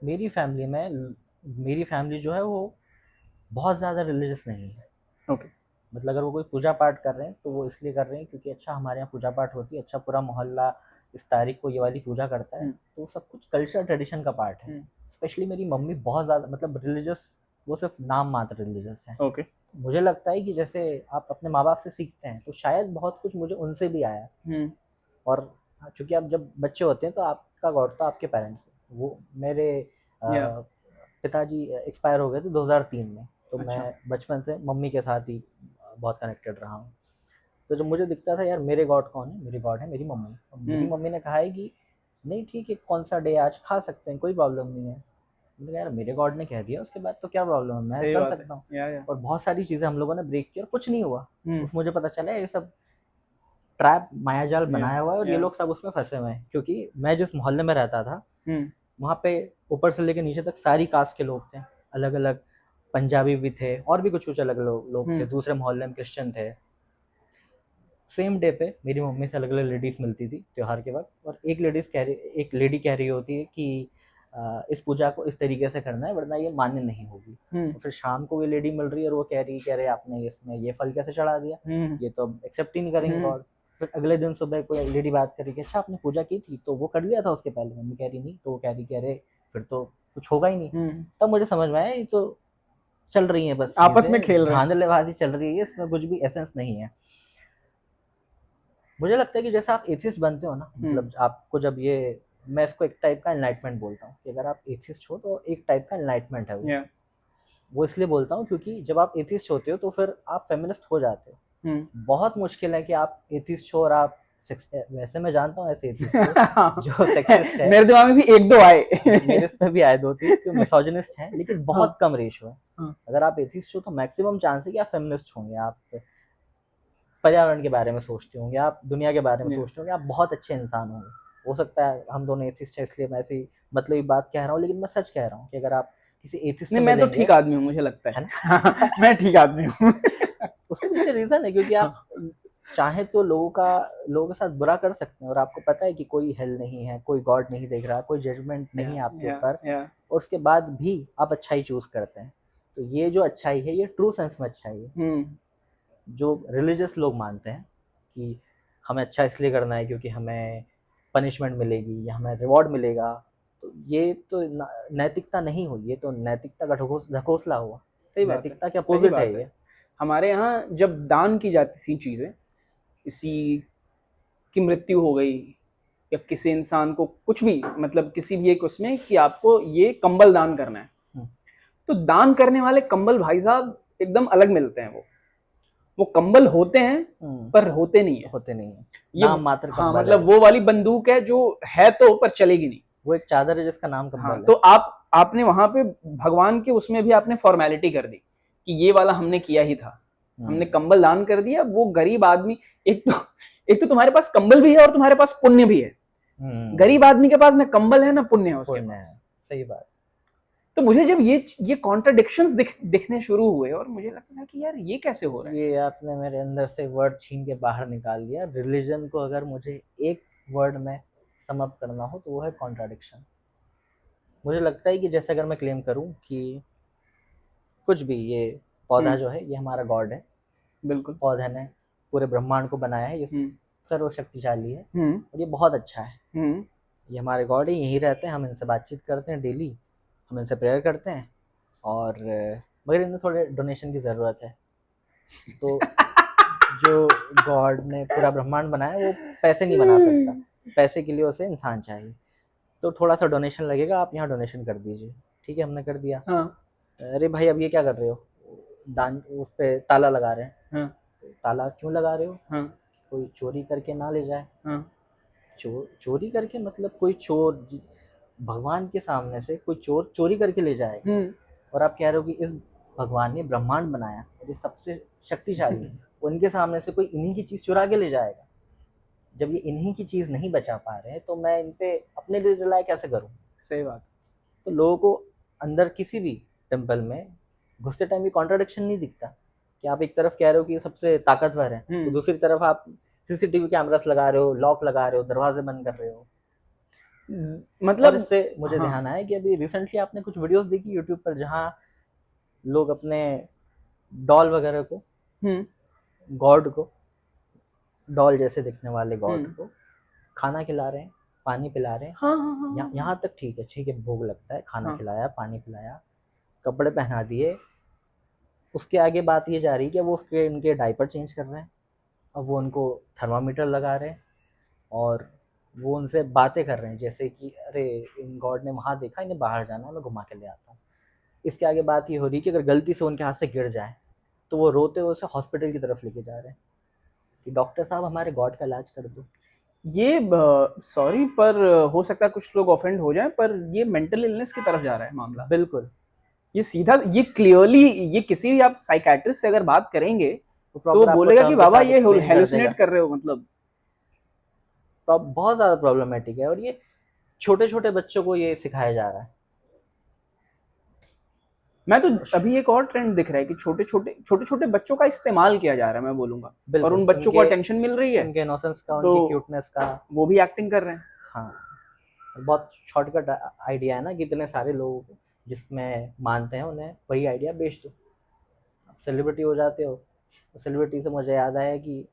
मेरी फैमिली जो है वो बहुत ज़्यादा रिलीजियस नहीं है। ओके। मतलब अगर वो कोई पूजा पाठ कर रहे हैं तो वो इसलिए कर रहे हैं क्योंकि अच्छा हमारे यहाँ पूजा पाठ होती है, अच्छा पूरा मोहल्ला इस तारीख को ये वाली पूजा करता है, तो सब कुछ कल्चर ट्रेडिशन का पार्ट है। स्पेशली मेरी मम्मी बहुत ज़्यादा मतलब रिलीजियस, वो सिर्फ नाम मात्र रिलीजियस है। ओके। मुझे लगता है कि जैसे आप अपने माँ बाप से सीखते हैं तो शायद बहुत कुछ मुझे उनसे भी आया। और चूंकि आप जब बच्चे होते हैं तो आपका गॉड तो आपके पेरेंट्स है। वो मेरे पिताजी एक्सपायर हो गए थे 2003 में, तो अच्छा। मैं बचपन से मम्मी के साथ ही बहुत कनेक्टेड रहा हूँ। तो जब मुझे दिखता था यार मेरे गॉड कौन है, मेरी गॉड है मेरी मम्मी। मेरी मम्मी ने कहा है कि नहीं ठीक है, कौन सा डे आज खा सकते हैं, कोई प्रॉब्लम नहीं है। मैंने कहा यार मेरे गॉड ने कह दिया, उसके बाद तो क्या प्रॉब्लम है, मैं कर सकता हूँ। और बहुत सारी चीज़ें हम लोगों ने ब्रेक की और कुछ नहीं हुआ। मुझे पता चला ये सब ट्रैप मायाजाल बनाया हुआ है और ये लोग सब उसमें फंसे हुए हैं। क्योंकि मैं जिस मोहल्ले में रहता था वहाँ पे ऊपर से लेकर नीचे तक सारी कास्ट के लोग थे, अलग अलग, पंजाबी भी थे और भी कुछ अलग लोग थे। दूसरे मोहल्ले में क्रिश्चियन थे। सेम डे पे मेरी मम्मी से अलग अलग लेडीज मिलती थी त्योहार के वक्त, और एक लेडी कह रही होती है कि इस पूजा को इस तरीके से करना है वरना ये मान्य नहीं होगी। तो फिर शाम को ये लेडी मिल रही है और वो कह रही आपने इसमें ये फल कैसे चढ़ा दिया, ये तो एक्सेप्ट ही नहीं करेंगे गॉड। फिर अगले दिन सुबह कोई लेडी बात कर रही है, अच्छा आपने पूजा की थी तो वो कर लिया था उसके पहले। मम्मी कह रही नहीं, तो वो कह रही फिर तो कुछ होगा ही नहीं। तब मुझे समझ में आया ये तो चल रही है बस आपस में खेल रहे हैं, धांधलेबाजी चल रही है, इसमें कुछ भी एसेंस नहीं है। मुझे लगता है कि जैसे आप एथिस्ट बनते हो ना, मतलब आपको जब ये, मैं इसको एक टाइप का एनलाइटमेंट बोलता हूँ कि अगर आप एथिस्ट हो तो एक टाइप का एनलाइटमेंट है वो इसलिए बोलता हूँ क्योंकि जब आप एथिस्ट होते हो तो फिर आप फेमिनिस्ट हो जाते हो। बहुत मुश्किल है कि आप एथिस्ट हो और आप वैसे मैं जानता हूँ ऐसे एथिस्ट जो सेक्सिस्ट है, मेरे दिमाग में भी एक दो आए मेरे इसमें भी आए 2-3 जो मिसोजिनिस्ट हैं, लेकिन बहुत कम रेशो है। अगर आप एथिस्ट हो तो मैक्सिमम चांस है कि आप फेमिनिस्ट होंगे, आप पर्यावरण के बारे में सोचते होंगे, आप दुनिया के बारे में सोचते होंगे, आप बहुत अच्छे इंसान होंगे। हो सकता है हम दोनों एथिस्ट हैं इसलिए मैं ऐसी मतलब बात कह रहा हूँ, लेकिन मैं सच कह रहा हूँ कि अगर आप किसी एथिस्ट से मैं तो ठीक आदमी हूँ, मुझे लगता है ना मैं ठीक आदमी हूँ उसके पीछे रीजन है क्योंकि आप चाहे तो लोगों के साथ बुरा कर सकते हैं और आपको पता है कि कोई हेल नहीं है, कोई गॉड नहीं देख रहा, कोई जजमेंट नहीं है आपके ऊपर, और उसके बाद भी आप अच्छाई चूज करते हैं। तो ये जो अच्छाई है ये ट्रू सेंस में अच्छाई है। जो रिलीजियस लोग मानते हैं कि हमें अच्छा इसलिए करना है क्योंकि हमें पनिशमेंट मिलेगी या हमें रिवॉर्ड मिलेगा, तो ये तो नैतिकता नहीं हुई, ये तो नैतिकता का ढकोसला हुआ। सही बात, नैतिकता के अपोजिट है ये। हमारे यहाँ जब दान की जाती थी चीज़ें, किसी की मृत्यु हो गई या किसी इंसान को कुछ भी, मतलब किसी भी एक उसमें कि आपको ये कंबल दान करना है, तो दान करने वाले कंबल भाई साहब एकदम अलग मिलते हैं। वो कंबल होते हैं पर होते नहीं है, होते नहीं है, ये नाम मात्र हाँ कंबल मतलब है। वो वाली बंदूक है जो है तो पर चलेगी नहीं। वो एक चादर है जिसका नाम हाँ, कंबल है। तो आपने वहां पे भगवान के उसमें भी आपने फॉर्मेलिटी कर दी कि ये वाला हमने किया ही था, हमने कंबल दान कर दिया। वो गरीब आदमी, एक तो तुम्हारे पास कंबल भी है और तुम्हारे पास पुण्य भी है। गरीब आदमी के पास ना कंबल है ना पुण्य है उसके पुण्य है, पास। सही बात। तो मुझे जब ये कॉन्ट्रडिक्शंस दिखने शुरू हुए और मुझे लगता है कि यार ये कैसे हो रहा है। ये आपने मेरे अंदर से वर्ड छीन के बाहर निकाल दिया। रिलीजन को अगर मुझे एक वर्ड में सम अप करना हो तो वो है कॉन्ट्राडिक्शन। मुझे लगता है कि जैसे अगर मैं क्लेम करूं कि कुछ भी, ये पौधा जो है ये हमारा गॉड है, बिल्कुल पौधे ने पूरे ब्रह्मांड को बनाया है, ये सर्वशक्तिशाली है और ये बहुत अच्छा है। ये हमारे गॉड है, यहीं रहते हैं, हम इनसे बातचीत करते हैं डेली, हम इनसे प्रेयर करते हैं और मगर इन्हें थोड़े डोनेशन की ज़रूरत है। तो जो गॉड ने पूरा ब्रह्मांड बनाया वो पैसे नहीं बना सकता, पैसे के लिए उसे इंसान चाहिए। तो थोड़ा सा डोनेशन लगेगा, आप यहाँ डोनेशन कर दीजिए। ठीक है, हमने कर दिया। हाँ। अरे भाई अब ये क्या कर रहे हो, दान उस पे ताला लगा रहे हैं। हाँ। ताला क्यों लगा रहे हो? हाँ। कोई चोरी करके ना ले जाए। हाँ। चोरी करके मतलब कोई चोर भगवान के सामने से कोई चोर चोरी करके ले जाएगा और आप कह रहे हो कि इस भगवान ने ब्रह्मांड बनाया और ये सबसे शक्तिशाली है, उनके सामने से कोई इन्हीं की चीज़ चुरा के ले जाएगा। जब ये इन्हीं की चीज़ नहीं बचा पा रहे हैं तो मैं इन पे अपने लिए रिलाय कैसे करूं? सही बात। तो लोगों को अंदर किसी भी टेम्पल में घुसते टाइम ये कॉन्ट्राडिक्शन नहीं दिखता कि आप एक तरफ कह रहे हो कि ये सबसे ताकतवर है, तो दूसरी तरफ आप सीसीटीवी कैमरास लगा रहे हो, लॉक लगा रहे हो, दरवाजे बंद कर रहे हो। मतलब इससे मुझे ध्यान आया कि अभी रिसेंटली आपने कुछ वीडियोस देखी यूट्यूब पर जहां लोग अपने डॉल वगैरह को, गॉड को, डॉल जैसे दिखने वाले गॉड को खाना खिला रहे हैं, पानी पिला रहे हैं। हाँ। यहाँ तक ठीक है, भोग लगता है, खाना खिलाया, पानी पिलाया, कपड़े पहना दिए। उसके आगे बात ये जा रही है कि वो उसके उनके डायपर चेंज कर रहे हैं, अब वो उनको थर्मामीटर लगा रहे हैं और वो उनसे बातें कर रहे हैं जैसे कि अरे इन गॉड ने वहाँ देखा, इन्हें बाहर जाना है, मैं घुमा के ले आता हूँ। इसके आगे बात ये हो रही है कि अगर गलती से उनके हाथ से गिर जाए तो वो रोते हुए उसे हॉस्पिटल की तरफ लेके जा रहे हैं कि डॉक्टर साहब हमारे गॉड का इलाज कर दो। ये सॉरी पर हो सकता है कुछ लोग ऑफेंड हो जाएं, पर ये मेंटल इलनेस की तरफ जा रहा है मामला। बिल्कुल, ये सीधा, ये क्लियरली, ये किसी भी आप साइकियाट्रिस्ट से अगर बात करेंगे तो वो बोलेगा कि बाबा ये हेलुसिनेट कर रहे हो। मतलब बहुत ज़्यादा प्रॉब्लमेटिक है और ये छोटे छोटे बच्चों को ये सिखाया जा रहा है। मैं तो अभी एक और ट्रेंड दिख रहा है कि छोटे छोटे बच्चों का इस्तेमाल किया जा रहा है, मैं बोलूंगा, और उन बच्चों को अटेंशन मिल रही है, उनके इनोसेंस का, तो उनकी क्यूटनेस का, वो भी एक्टिंग कर रहे हैं। हाँ, बहुत शॉर्टकट आइडिया है ना कि इतने सारे लोगों को जिसमें मानते हैं उन्हें वही आइडिया बेच दो, आप सेलिब्रिटी हो जाते हो। तो सेलिब्रिटी से मुझे याद आया कि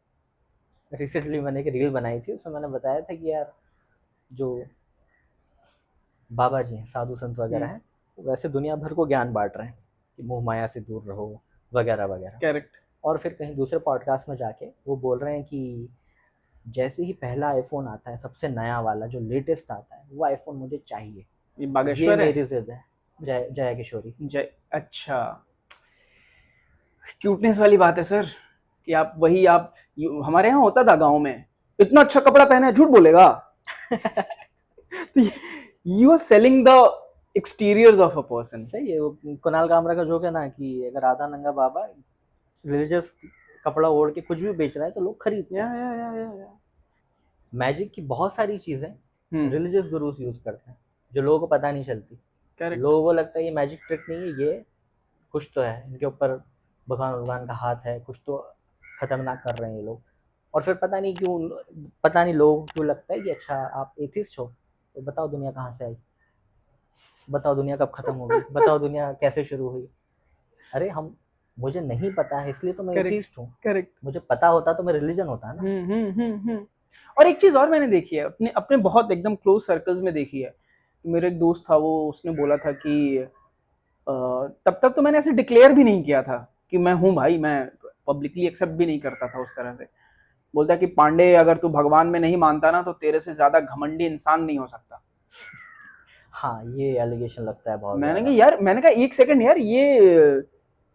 रिसेंटली मैंने एक रील बनाई थी, उसमें मैंने बताया था कि यार जो बाबा जी हैं, साधु संत वगैरह हैं, वैसे दुनिया भर को ज्ञान बांट रहे हैं कि मोह माया से दूर रहो वगैरह वगैरह। करेक्ट। और फिर कहीं दूसरे पॉडकास्ट में जाके वो बोल रहे हैं कि जैसे ही पहला आईफोन आता है, सबसे नया वाला जो लेटेस्ट आता है, वो आईफोन मुझे चाहिए। ये बागेश्वर है, मेरी जिद है। जया किशोरी। जय, अच्छा, क्यूटनेस वाली बात है सर कि आप वही, आप हमारे यहाँ होता था गांव में, इतना अच्छा कपड़ा पहना है, झूठ बोलेगा। तो you are selling the exteriors of a person. सही है, वो कुणाल कामरा का जोक है ना कि अगर आधा नंगा बाबा रिलीजियस कपड़ा ओढ़ के कुछ भी बेच रहा है तो लोग खरीदते हैं। मैजिक की बहुत सारी चीजें रिलीजियस गुरुज यूज करते हैं जो लोगों को पता नहीं चलती। लोगों को लगता है ये मैजिक ट्रिक नहीं है, ये कुछ तो है, इनके ऊपर भगवान का हाथ है, कुछ तो खतरनाक कर रहे हैं ये लोग। और फिर पता नहीं लोगों को क्यों लगता है कि अच्छा आप एथिस्ट हो तो बताओ दुनिया कहाँ से आई, बताओ दुनिया कब खत्म हो गई, बताओ दुनिया कैसे शुरू हुई। अरे मुझे नहीं पता है इसलिए तो मैं एथिस्ट हूँ। करेक्ट। मुझे पता होता तो मैं रिलीजन होता ना। और एक चीज और मैंने देखी है, अपने बहुत एकदम क्लोज सर्कल्स में देखी है। मेरा एक दोस्त था, वो उसने बोला था कि तब तक तो मैंने ऐसे डिक्लेयर भी नहीं किया था कि मैं हूँ भाई, मैं पब्लिकली एक्सेप्ट भी नहीं करता था उस तरह से। बोलता कि पांडे अगर तू भगवान में नहीं मानता ना तो तेरे से ज्यादा घमंडी इंसान नहीं हो सकता। हाँ, ये एलिगेशन लगता है बहुत। मैंने कहा एक सेकंड यार, ये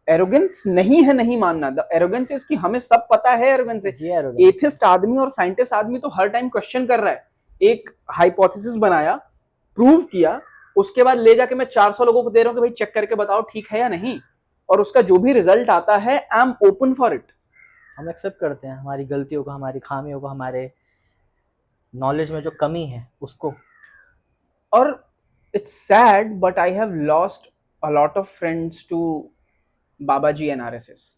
एरोगेंस नहीं है नहीं मानना, द एरोगेंस इज कि हमें सब पता है, एरोगेंस है। ये arrogance एथिस्ट आदमी और साइंटिस्ट आदमी तो हर टाइम क्वेश्चन कर रहा है। एक हाइपोथेसिस बनाया, प्रूव किया, उसके बाद ले जाके मैं 400 लोगों को दे रहा हूं कि भाई चेक करके बताओ ठीक है या नहीं, और उसका जो भी रिजल्ट आता है I am open for it. हम एक्सेप्ट करते हैं हमारी गलतियों को, हमारी खामियों को, हमारे नॉलेज में जो कमी है उसको। और it's sad but I have lost a lot of friends to Baba ji and RSS.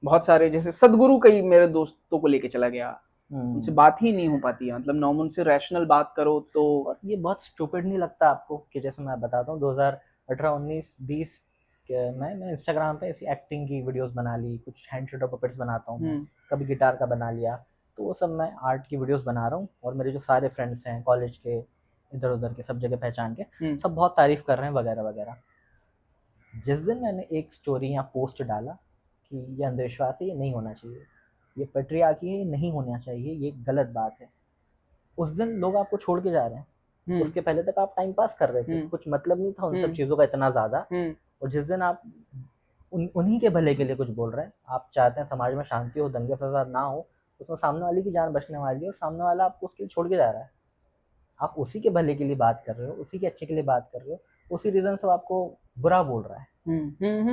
बहुत सारे, जैसे सदगुरु कई मेरे दोस्तों को लेके चला गया, उनसे बात ही नहीं हो पाती है, मतलब नॉर्मल से रैशनल बात करो तो। और ये बहुत स्टूपिड नहीं लगता आपको कि जैसे मैं बताता हूँ 2018 19 20 मैं इंस्टाग्राम पे ऐसी एक्टिंग की वीडियोस बना ली, कुछ हैंड शेड पपेट्स बनाता हूँ मैं, कभी गिटार का बना लिया, तो वो सब मैं आर्ट की वीडियोस बना रहा हूँ। और मेरे जो सारे फ्रेंड्स हैं कॉलेज के, इधर उधर के, सब जगह पहचान के, सब बहुत तारीफ कर रहे हैं वगैरह वगैरह। जिस दिन मैंने एक स्टोरी या पोस्ट डाला कि ये अंधविश्वास है, ये नहीं होना चाहिए, ये पेट्रियार्की है, ये नहीं होना चाहिए, ये गलत बात है, उस दिन लोग आपको छोड़ के जा रहे हैं। उसके पहले तक आप टाइम पास कर रहे थे, कुछ मतलब नहीं था उन सब चीज़ों का इतना ज़्यादा। और जिस दिन आप उन्हीं के भले के लिए कुछ बोल रहे हैं, आप चाहते हैं समाज में शांति हो, दंगे फसाद ना हो, उसमें सामने वाले की जान बचने वाली है और सामने वाला आपको उसके लिए छोड़ के जा रहा है। आप उसी के भले के लिए बात कर रहे हो, उसी के अच्छे के लिए बात कर रहे हो, उसी रीज़न से आपको बुरा बोल रहा है।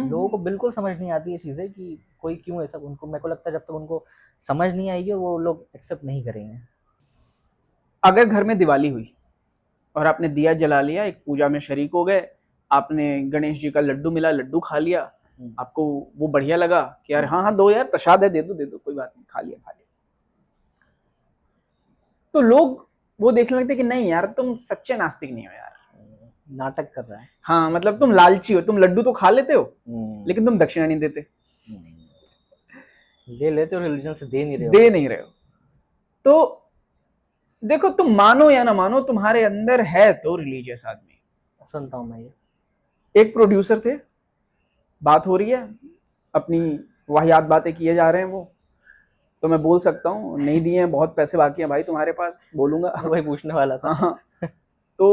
लोगों को बिल्कुल समझ नहीं आती ये चीज़ें कि कोई क्यों ऐसा, उनको, मेरे को लगता है जब तक उनको समझ नहीं आएगी वो लोग एक्सेप्ट नहीं करेंगे। अगर घर में दिवाली हुई और आपने दिया जला लिया, एक पूजा में शरीक हो गए, आपने गणेश जी का लड्डू मिला, लड्डू खा लिया, आपको वो बढ़िया लगा कि यार हाँ हाँ दो यार, प्रसाद है, दे दो कोई बात नहीं, खा लिया। तो लोग वो देखने लगते कि नहीं यार तुम सच्चे नास्तिक नहीं हो यार, नाटक कर रहा है। हाँ मतलब तुम लालची हो, तुम लड्डू तो खा लेते हो लेकिन तुम दक्षिणा नहीं देते, ले लेते हो, रिलीजन से दे नहीं रहे हो। तो देखो तुम मानो या ना मानो, तुम्हारे अंदर है तो रिलीजियस आदमी। सुनता हूँ मैं ये। एक प्रोड्यूसर थे, बात हो रही है, अपनी वाहियात बातें किए जा रहे हैं वो, तो मैं बोल सकता हूँ नहीं दिए हैं, बहुत पैसे बाकी हैं भाई तुम्हारे पास, बोलूंगा। वही पूछने वाला था। हाँ तो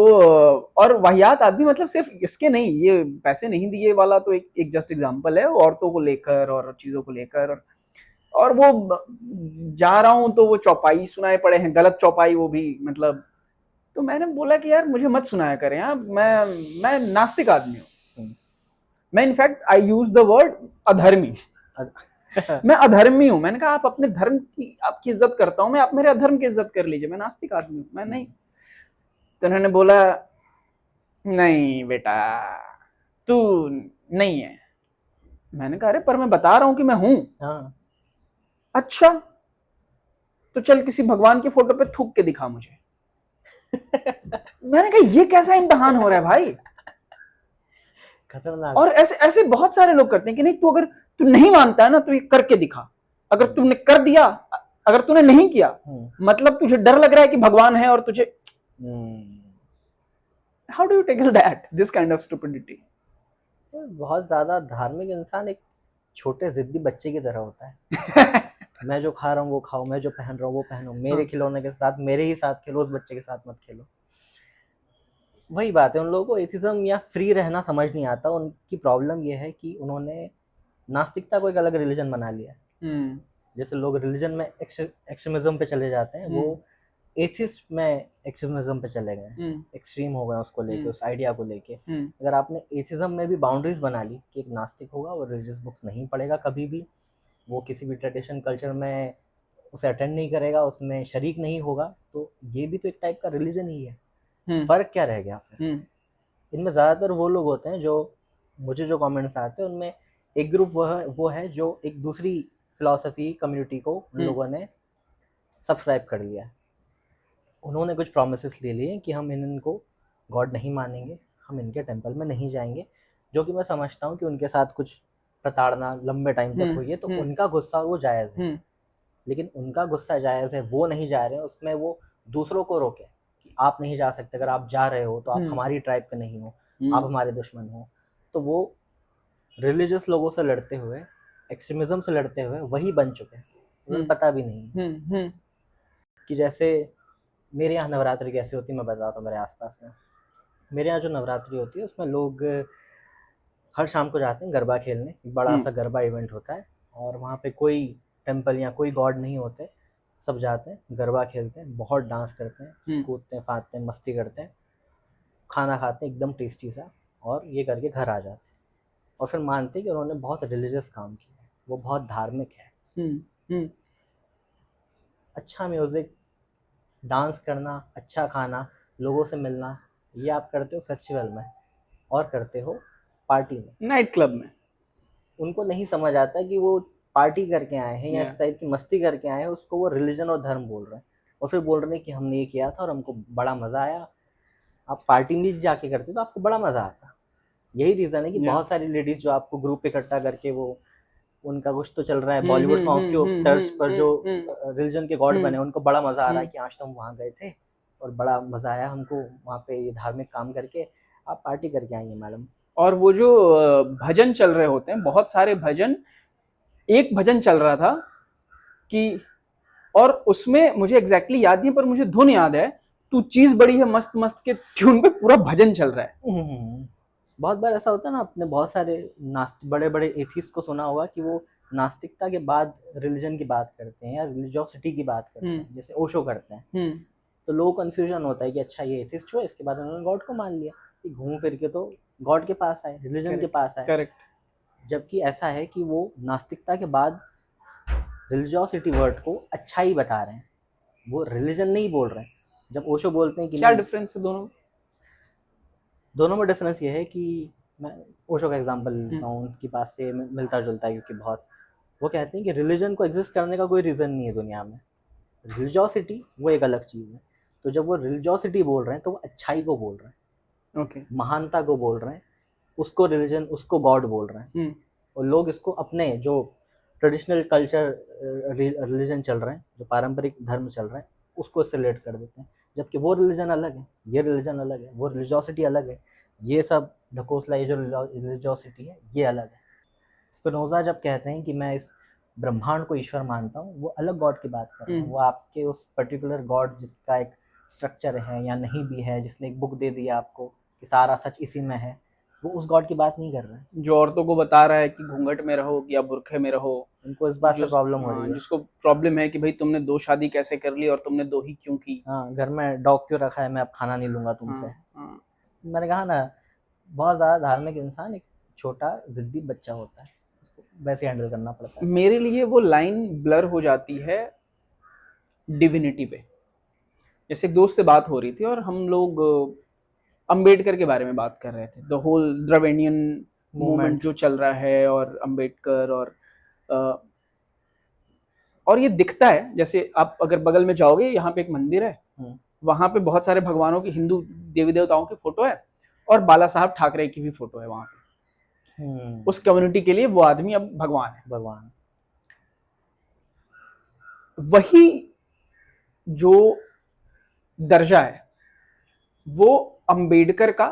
और वाहियात आदमी, मतलब सिर्फ इसके नहीं, ये पैसे नहीं दिए वाला तो एक जस्ट एग्जांपल है, औरतों को लेकर और चीजों को लेकर। और वो जा रहा हूं तो वो चौपाई सुनाए पड़े हैं, गलत चौपाई वो भी, मतलब तो मैंने बोला कि यार मुझे मत सुनाया करें, यार मैं नास्तिक आदमी हूँ, मैं in fact I use the word अधर्मी। मैं अधर्मी हूं। मैंने कहा आप अपने धर्म की, आपकी इज्जत करता हूं मैं, आप मेरे अधर्म की इज्जत कर लीजिए, मैं नास्तिक आदमी हूं, मैं नहीं। तो उन्होंने बोला नहीं बेटा तू नहीं है। मैंने कहा अरे पर मैं बता रहा हूं कि मैं हूं। हाँ। अच्छा तो चल किसी भगवान की फोटो पे थूक के दिखा मुझे। मैंने कहा ये कैसा इम्तिहान हो रहा है भाई। खतरनाक। और ऐसे ऐसे बहुत सारे लोग करते हैं कि नहीं तू अगर तू नहीं मानता है ना तो ये करके दिखा, अगर तूने कर दिया, अगर तूने नहीं किया मतलब तुझे डर लग रहा है कि भगवान है और तुझे, how do you tackle that, this kind of stupidity. बहुत ज्यादा धार्मिक इंसान एक छोटे जिद्दी बच्चे की तरह होता है। मैं जो खा रहा हूँ वो खाओ, मैं जो पहन रहा हूँ वो पहनो, मेरे खिलौने के साथ मेरे ही साथ खेलो, उस बच्चे के साथ मत खेलो। वही बात है, उन लोगों को एथिज्म या फ्री रहना समझ नहीं आता। उनकी प्रॉब्लम ये है कि उन्होंने नास्तिकता को एक अलग रिलीजन बना लिया। जैसे लोग रिलीजन में एक्सट्रीमिज्म पे चले जाते हैं, वो एथिस्ट में एक्सट्रीमिज्म पे चले गए, एक्सट्रीम हो गए उसको लेके, उस आइडिया को लेके। अगर आपने एथिज्म में भी बाउंड्रीज बना ली कि एक नास्तिक होगा वो रिलीजियस बुक्स नहीं पढ़ेगा कभी भी, वो किसी भी ट्रेडिशन कल्चर में उसे अटेंड नहीं करेगा, उसमें शरीक नहीं होगा, तो ये भी तो एक टाइप का रिलीजन ही है। फर्क क्या रह गया फिर? इनमें ज़्यादातर वो लोग होते हैं जो, मुझे जो कमेंट्स आते हैं उनमें एक ग्रुप वो है जो एक दूसरी फिलॉसफी कम्युनिटी को उन लोगों ने सब्सक्राइब कर लिया। उन्होंने कुछ प्रोमिसेस ले लिए कि हम इनको गॉड नहीं मानेंगे, हम इनके टेंपल में नहीं जाएंगे, जो कि मैं समझता हूँ कि उनके साथ कुछ प्रताड़ना लंबे टाइम तक हुई है, तो उनका गुस्सा वो जायज़ है। लेकिन उनका गुस्सा जायज़ है, वो नहीं जा रहे हैं, उसमें वो दूसरों को रोके कि आप नहीं जा सकते, अगर आप जा रहे हो तो आप हमारी ट्राइब के नहीं हो, आप हमारे दुश्मन हो। तो वो रिलीजियस लोगों से लड़ते हुए, एक्सट्रीमिज्म से लड़ते हुए वही बन चुके हैं, उन्हें पता भी नहीं। कि जैसे मेरे यहाँ नवरात्रि कैसे होती है मैं बताता हूँ। मेरे आसपास में मेरे यहाँ जो नवरात्रि होती है उसमें लोग हर शाम को जाते हैं गरबा खेलने, एक बड़ा सा गरबा इवेंट होता है और वहाँ पे कोई टेम्पल या कोई गॉड नहीं होते, सब जाते हैं गरबा खेलते हैं, बहुत डांस करते हैं, कूदते हैं फादते हैं, मस्ती करते हैं, खाना खाते हैं एकदम टेस्टी सा, और ये करके घर आ जाते हैं और फिर मानते हैं कि उन्होंने बहुत रिलीजियस काम किया है, वो बहुत धार्मिक है। अच्छा म्यूज़िक, डांस करना, अच्छा खाना, लोगों से मिलना, ये आप करते हो फेस्टिवल में और करते हो पार्टी में, नाइट क्लब में। उनको नहीं समझ आता कि वो पार्टी करके आए हैं या इस टाइप की मस्ती करके आए हैं, उसको वो रिलीजन और धर्म बोल रहे हैं और फिर बोल रहे हैं कि हमने ये किया था और हमको बड़ा मज़ा आया। आप पार्टी में जाके करते तो आपको बड़ा मज़ा आता। यही रीज़न है कि बहुत सारी लेडीज़ जो आपको ग्रुप इकट्ठा करके वो उनका कुछ तो चल रहा है बॉलीवुड सॉन्ग्स के तर्ज पर जो रिलीजन के गॉड बने, उनको बड़ा मज़ा आ रहा है कि आज तो हम वहाँ गए थे और बड़ा मज़ा आया हमको वहाँ पे ये धार्मिक काम करके। आप पार्टी करके आई हैं मैडम। और वो जो भजन चल रहे होते हैं, बहुत सारे भजन, एक भजन चल रहा था कि, और उसमें मुझे एग्जैक्टली याद नहीं पर मुझे धुन याद है, तू चीज बड़ी है मस्त मस्त के ट्यून पे पूरा भजन चल रहा है। बहुत बार ऐसा होता है ना, आपने बहुत सारे बड़े बड़े एथिस्ट को सुना होगा कि वो नास्तिकता के बाद रिलीजन की बात करते हैं या रिलीजियोसिटी की बात करते हैं, जैसे ओशो करते हैं। तो लोगों को कंफ्यूजन होता है कि अच्छा ये एथिस्ट हुआ, इसके बाद उन्होंने गॉड को मान लिया, कि घूम फिर के तो गॉड के पास आए, रिलीजन के पास आए। करेक्ट। जबकि ऐसा है कि वो नास्तिकता के बाद रिलीजियोसिटी वर्ड को अच्छा ही बता रहे हैं, वो रिलीजन नहीं बोल रहे हैं। जब ओशो बोलते हैं कि क्या डिफरेंस है दोनों में डिफरेंस ये है कि मैं ओशो का एग्जांपल लेता हूँ, उनके पास से मिलता जुलता है क्योंकि बहुत, वो कहते हैं कि रिलीजन को एग्जिस्ट करने का कोई रीज़न नहीं है दुनिया में, रिलीजियोसिटी वो एक अलग चीज़ है। तो जब वो रिलीजियोसिटी बोल रहे हैं तो वो अच्छाई को बोल रहे हैं, ओके, महानता को बोल रहे हैं, उसको रिलीजन, उसको गॉड बोल रहे हैं। और लोग इसको अपने जो ट्रेडिशनल कल्चर रिलीजन चल रहे हैं, जो पारंपरिक धर्म चल रहे हैं, उसको इससे रिलेट कर देते हैं। जबकि वो रिलीजन अलग है, ये रिलीजन अलग है, वो रिलीजियोसिटी अलग है, ये सब ढकोसला, ये जो रिलीजियोसिटी है ये अलग है। स्पिनोजा जब कहते हैं कि मैं इस ब्रह्मांड को ईश्वर मानता हूँ, वो अलग गॉड की बात कर रहे हैं। वो आपके उस पर्टिकुलर गॉड जिसका एक स्ट्रक्चर है या नहीं भी है, जिसने एक बुक दे दी आपको कि सारा सच इसी में है, वो उस गॉड की बात नहीं कर रहे हैं। जो औरतों को बता रहा है कि घूंघट में रहो या बुरखे में रहो, उनको इस बात से प्रॉब्लम हो रही है। जिसको प्रॉब्लम है कि भाई तुमने 2 शादी कैसे कर ली और तुमने 2 ही क्यों की। हाँ, घर में डॉग क्यों रखा है, मैं अब खाना नहीं लूंगा तुमसे। मैंने कहा ना, बहुत ज़्यादा धार्मिक इंसान एक छोटा जिद्दी बच्चा होता है, वैसे हैंडल करना पड़ता है। मेरे लिए वो लाइन ब्लर हो जाती है डिविनिटी पे। जैसे एक दोस्त से बात हो रही थी और हम लोग अंबेडकर के बारे में बात कर रहे थे, द होल द्रविडियन मूवमेंट जो चल रहा है, और अंबेडकर और ये दिखता है जैसे आप अगर बगल में जाओगे, यहाँ पे एक मंदिर है, वहां पे बहुत सारे भगवानों की, हिंदू देवी देवताओं की फोटो है और बाला साहब ठाकरे की भी फोटो है वहां पे। उस कम्युनिटी के लिए वो आदमी अब भगवान है। भगवान वही जो दर्जा है वो अंबेडकर का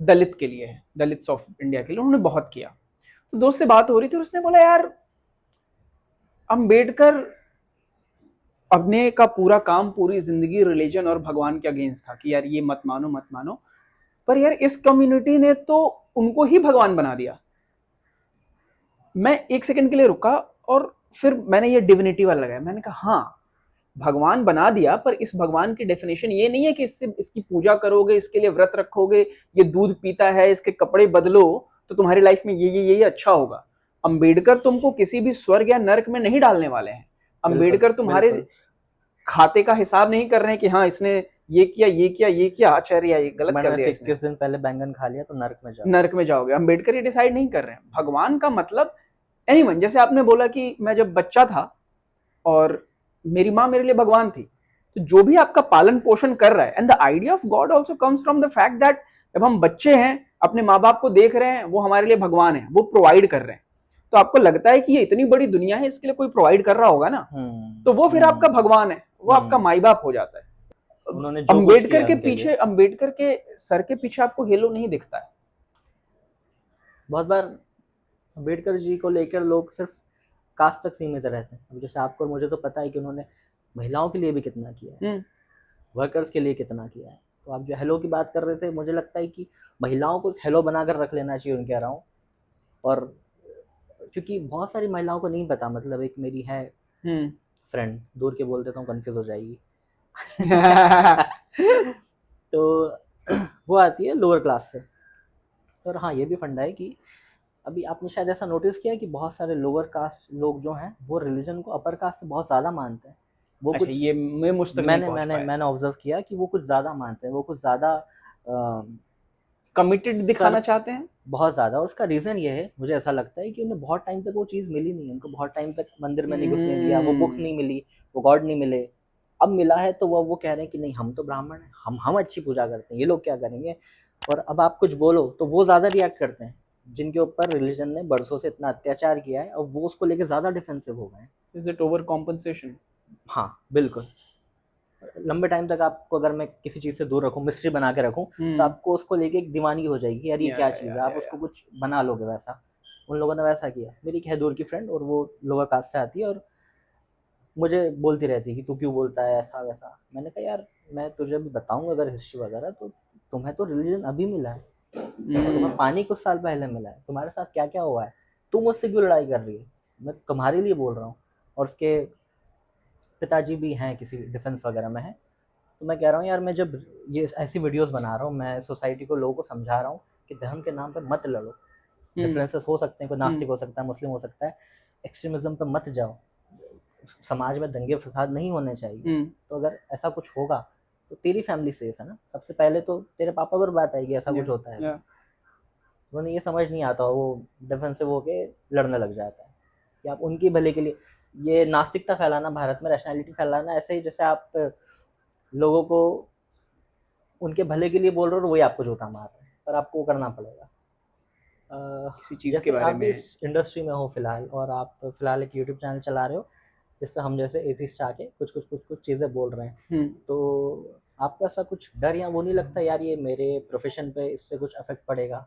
दलित के लिए है, दलित्स ऑफ इंडिया के लिए उन्होंने बहुत किया। तो दोस्त से बात हो रही थी और उसने बोला यार अंबेडकर अपने का पूरा काम, पूरी जिंदगी रिलीजन और भगवान के अगेंस्ट था कि यार ये मत मानो मत मानो, पर यार इस कम्युनिटी ने तो उनको ही भगवान बना दिया। मैं एक सेकंड के लिए रुका और फिर मैंने ये डिविनिटी वाला लगाया। मैंने कहा हाँ भगवान बना दिया, पर इस भगवान की डेफिनेशन ये नहीं है कि इसकी पूजा करोगे, इसके लिए व्रत रखोगे, ये दूध पीता है, इसके कपड़े बदलो तो तुम्हारी लाइफ में ये अच्छा होगा। अंबेडकर तुमको किसी भी स्वर्ग या नरक में नहीं डालने वाले हैं। अंबेडकर तुम्हारे खाते का हिसाब नहीं कर रहे हैं कि हाँ इसने ये किया ये किया ये किया, आचार्य ये गलत कर दिया, 21 दिन पहले बैंगन खा लिया तो नरक में जाओगे। अंबेडकर ये डिसाइड नहीं कर रहे हैं। भगवान का मतलब एनीवन, जैसे आपने बोला कि मैं जब बच्चा था और मेरी माँ मेरे लिए भगवान थी, तो जो भी आपका पालन पोषण कर रहा है, and the idea of God also comes from the fact that जब हम बच्चे हैं अपने माँ बाप को देख रहे हैं, वो हमारे लिए भगवान है, वो प्रोवाइड कर रहे हैं, तो आपको लगता है कि ये इतनी बड़ी दुनिया है, इसके लिए कोई प्रोवाइड कर रहा होगा ना, तो वो फिर आपका भगवान है, वो आपका माई बाप हो जाता है। अंबेडकर के पीछे, अंबेडकर के सर के पीछे आपको हेलो नहीं दिखता है। बहुत बार अंबेडकर जी को लेकर लोग सिर्फ कास्ट तक सीमित रहते हैं। अब जैसे आपको और मुझे तो पता है कि उन्होंने महिलाओं के लिए भी कितना किया है, वर्कर्स के लिए कितना किया है। तो आप जो हेलो की बात कर रहे थे, मुझे लगता है कि महिलाओं को हेलो बनाकर रख लेना चाहिए उनके अराउंड, और क्योंकि बहुत सारी महिलाओं को नहीं पता, मतलब एक मेरी है फ्रेंड, दूर के बोलते तो कंफ्यूज हो जाएगी तो वो आती है लोअर क्लास से। और हाँ, ये भी फंडा है कि अभी आपने शायद ऐसा नोटिस किया है कि बहुत सारे लोअर कास्ट लोग जो हैं वो रिलीजन को अपर कास्ट से बहुत ज़्यादा मानते हैं। वो अच्छा, कुछ ये मैं मुझ तक नहीं मैंने पहुंच मैंने पाया। मैंने ऑब्जर्व किया कि वो कुछ ज़्यादा मानते हैं, वो कुछ ज़्यादा कमिटेड दिखाना चाहते हैं। बहुत ज़्यादा। और उसका रीज़न ये है, मुझे ऐसा लगता है कि उन्हें बहुत टाइम तक वो चीज़ मिली नहीं है, उनको बहुत टाइम तक मंदिर में नहीं घुसने दिया, वो बुक्स नहीं मिली, वो गॉड नहीं मिले। अब मिला है तो वो कह रहे हैं कि नहीं, हम तो ब्राह्मण हैं, हम अच्छी पूजा करते हैं, ये लोग क्या करेंगे। और अब आप कुछ बोलो तो वो ज़्यादा रिएक्ट करते हैं, जिनके ऊपर रिलीजन ने बरसों से इतना अत्याचार किया है, और वो उसको लेके ज़्यादा डिफेंसिव हो गए हैं। Is it over compensation? हाँ बिल्कुल। लंबे टाइम तक आपको अगर मैं किसी चीज़ से दूर रखूँ, मिस्ट्री बना के रखूँ, तो आपको उसको लेके एक दीवानगी हो जाएगी, यार ये क्या चीज़ है, आप उसको कुछ बना लोगे वैसा। उन लोगों ने वैसा किया। मेरी एक है दूर की फ्रेंड, और वो लोअर कास्ट से आती है, और मुझे बोलती रहती है कि तू क्यों बोलता है ऐसा वैसा। मैंने कहा यार, मैं तुझे भी बताऊंगा अगर हिस्ट्री वगैरह, तो तुम्हें तो रिलीजन अभी मिला है, और तुम्हें पानी कुछ साल पहले मिला है, तुम्हारे साथ क्या क्या हुआ है, तुम मुझसे क्यों लड़ाई कर रही है, मैं तुम्हारे लिए बोल रहा हूँ। और उसके पिताजी भी हैं किसी डिफेंस वगैरह में है। तो मैं कह रहा हूँ यार, मैं जब ये ऐसी वीडियोस बना रहा हूँ, मैं सोसाइटी को, लोगों को समझा रहा हूँ कि धर्म के नाम पर मत लड़ो। डिफरेंसेस हो सकते हैं, कोई नास्तिक हो सकता है, मुस्लिम हो सकता है, एक्सट्रीमिज्म पे मत जाओ, समाज में दंगे फसाद नहीं होने चाहिए। तो अगर ऐसा कुछ होगा तो तेरी फैमिली सेफ है ना, सबसे पहले तो तेरे पापा पर बात आएगी ऐसा कुछ होता है। उन्हें ये समझ नहीं आता, वो डिफेंसिव होके लड़ने लग जाता है कि आप उनकी भले के लिए। ये नास्तिकता फैलाना भारत में, रैशनैलिटी फैलाना, ऐसे ही जैसे आप लोगों को उनके भले के लिए बोल रहे हो, वही आपको जूता मार रहे हैं, पर आपको वो करना पड़ेगा। किसी चीज के बारे आप में इस इंडस्ट्री में हो फिलहाल, और आप फिलहाल एक यूट्यूब चैनल चला रहे हो जिस पर हम जैसे एथिस्ट आके कुछ चीज़ें बोल रहे हैं, तो आपको ऐसा कुछ डर या वो नहीं लगता यार ये मेरे प्रोफेशन पे इससे कुछ अफेक्ट पड़ेगा,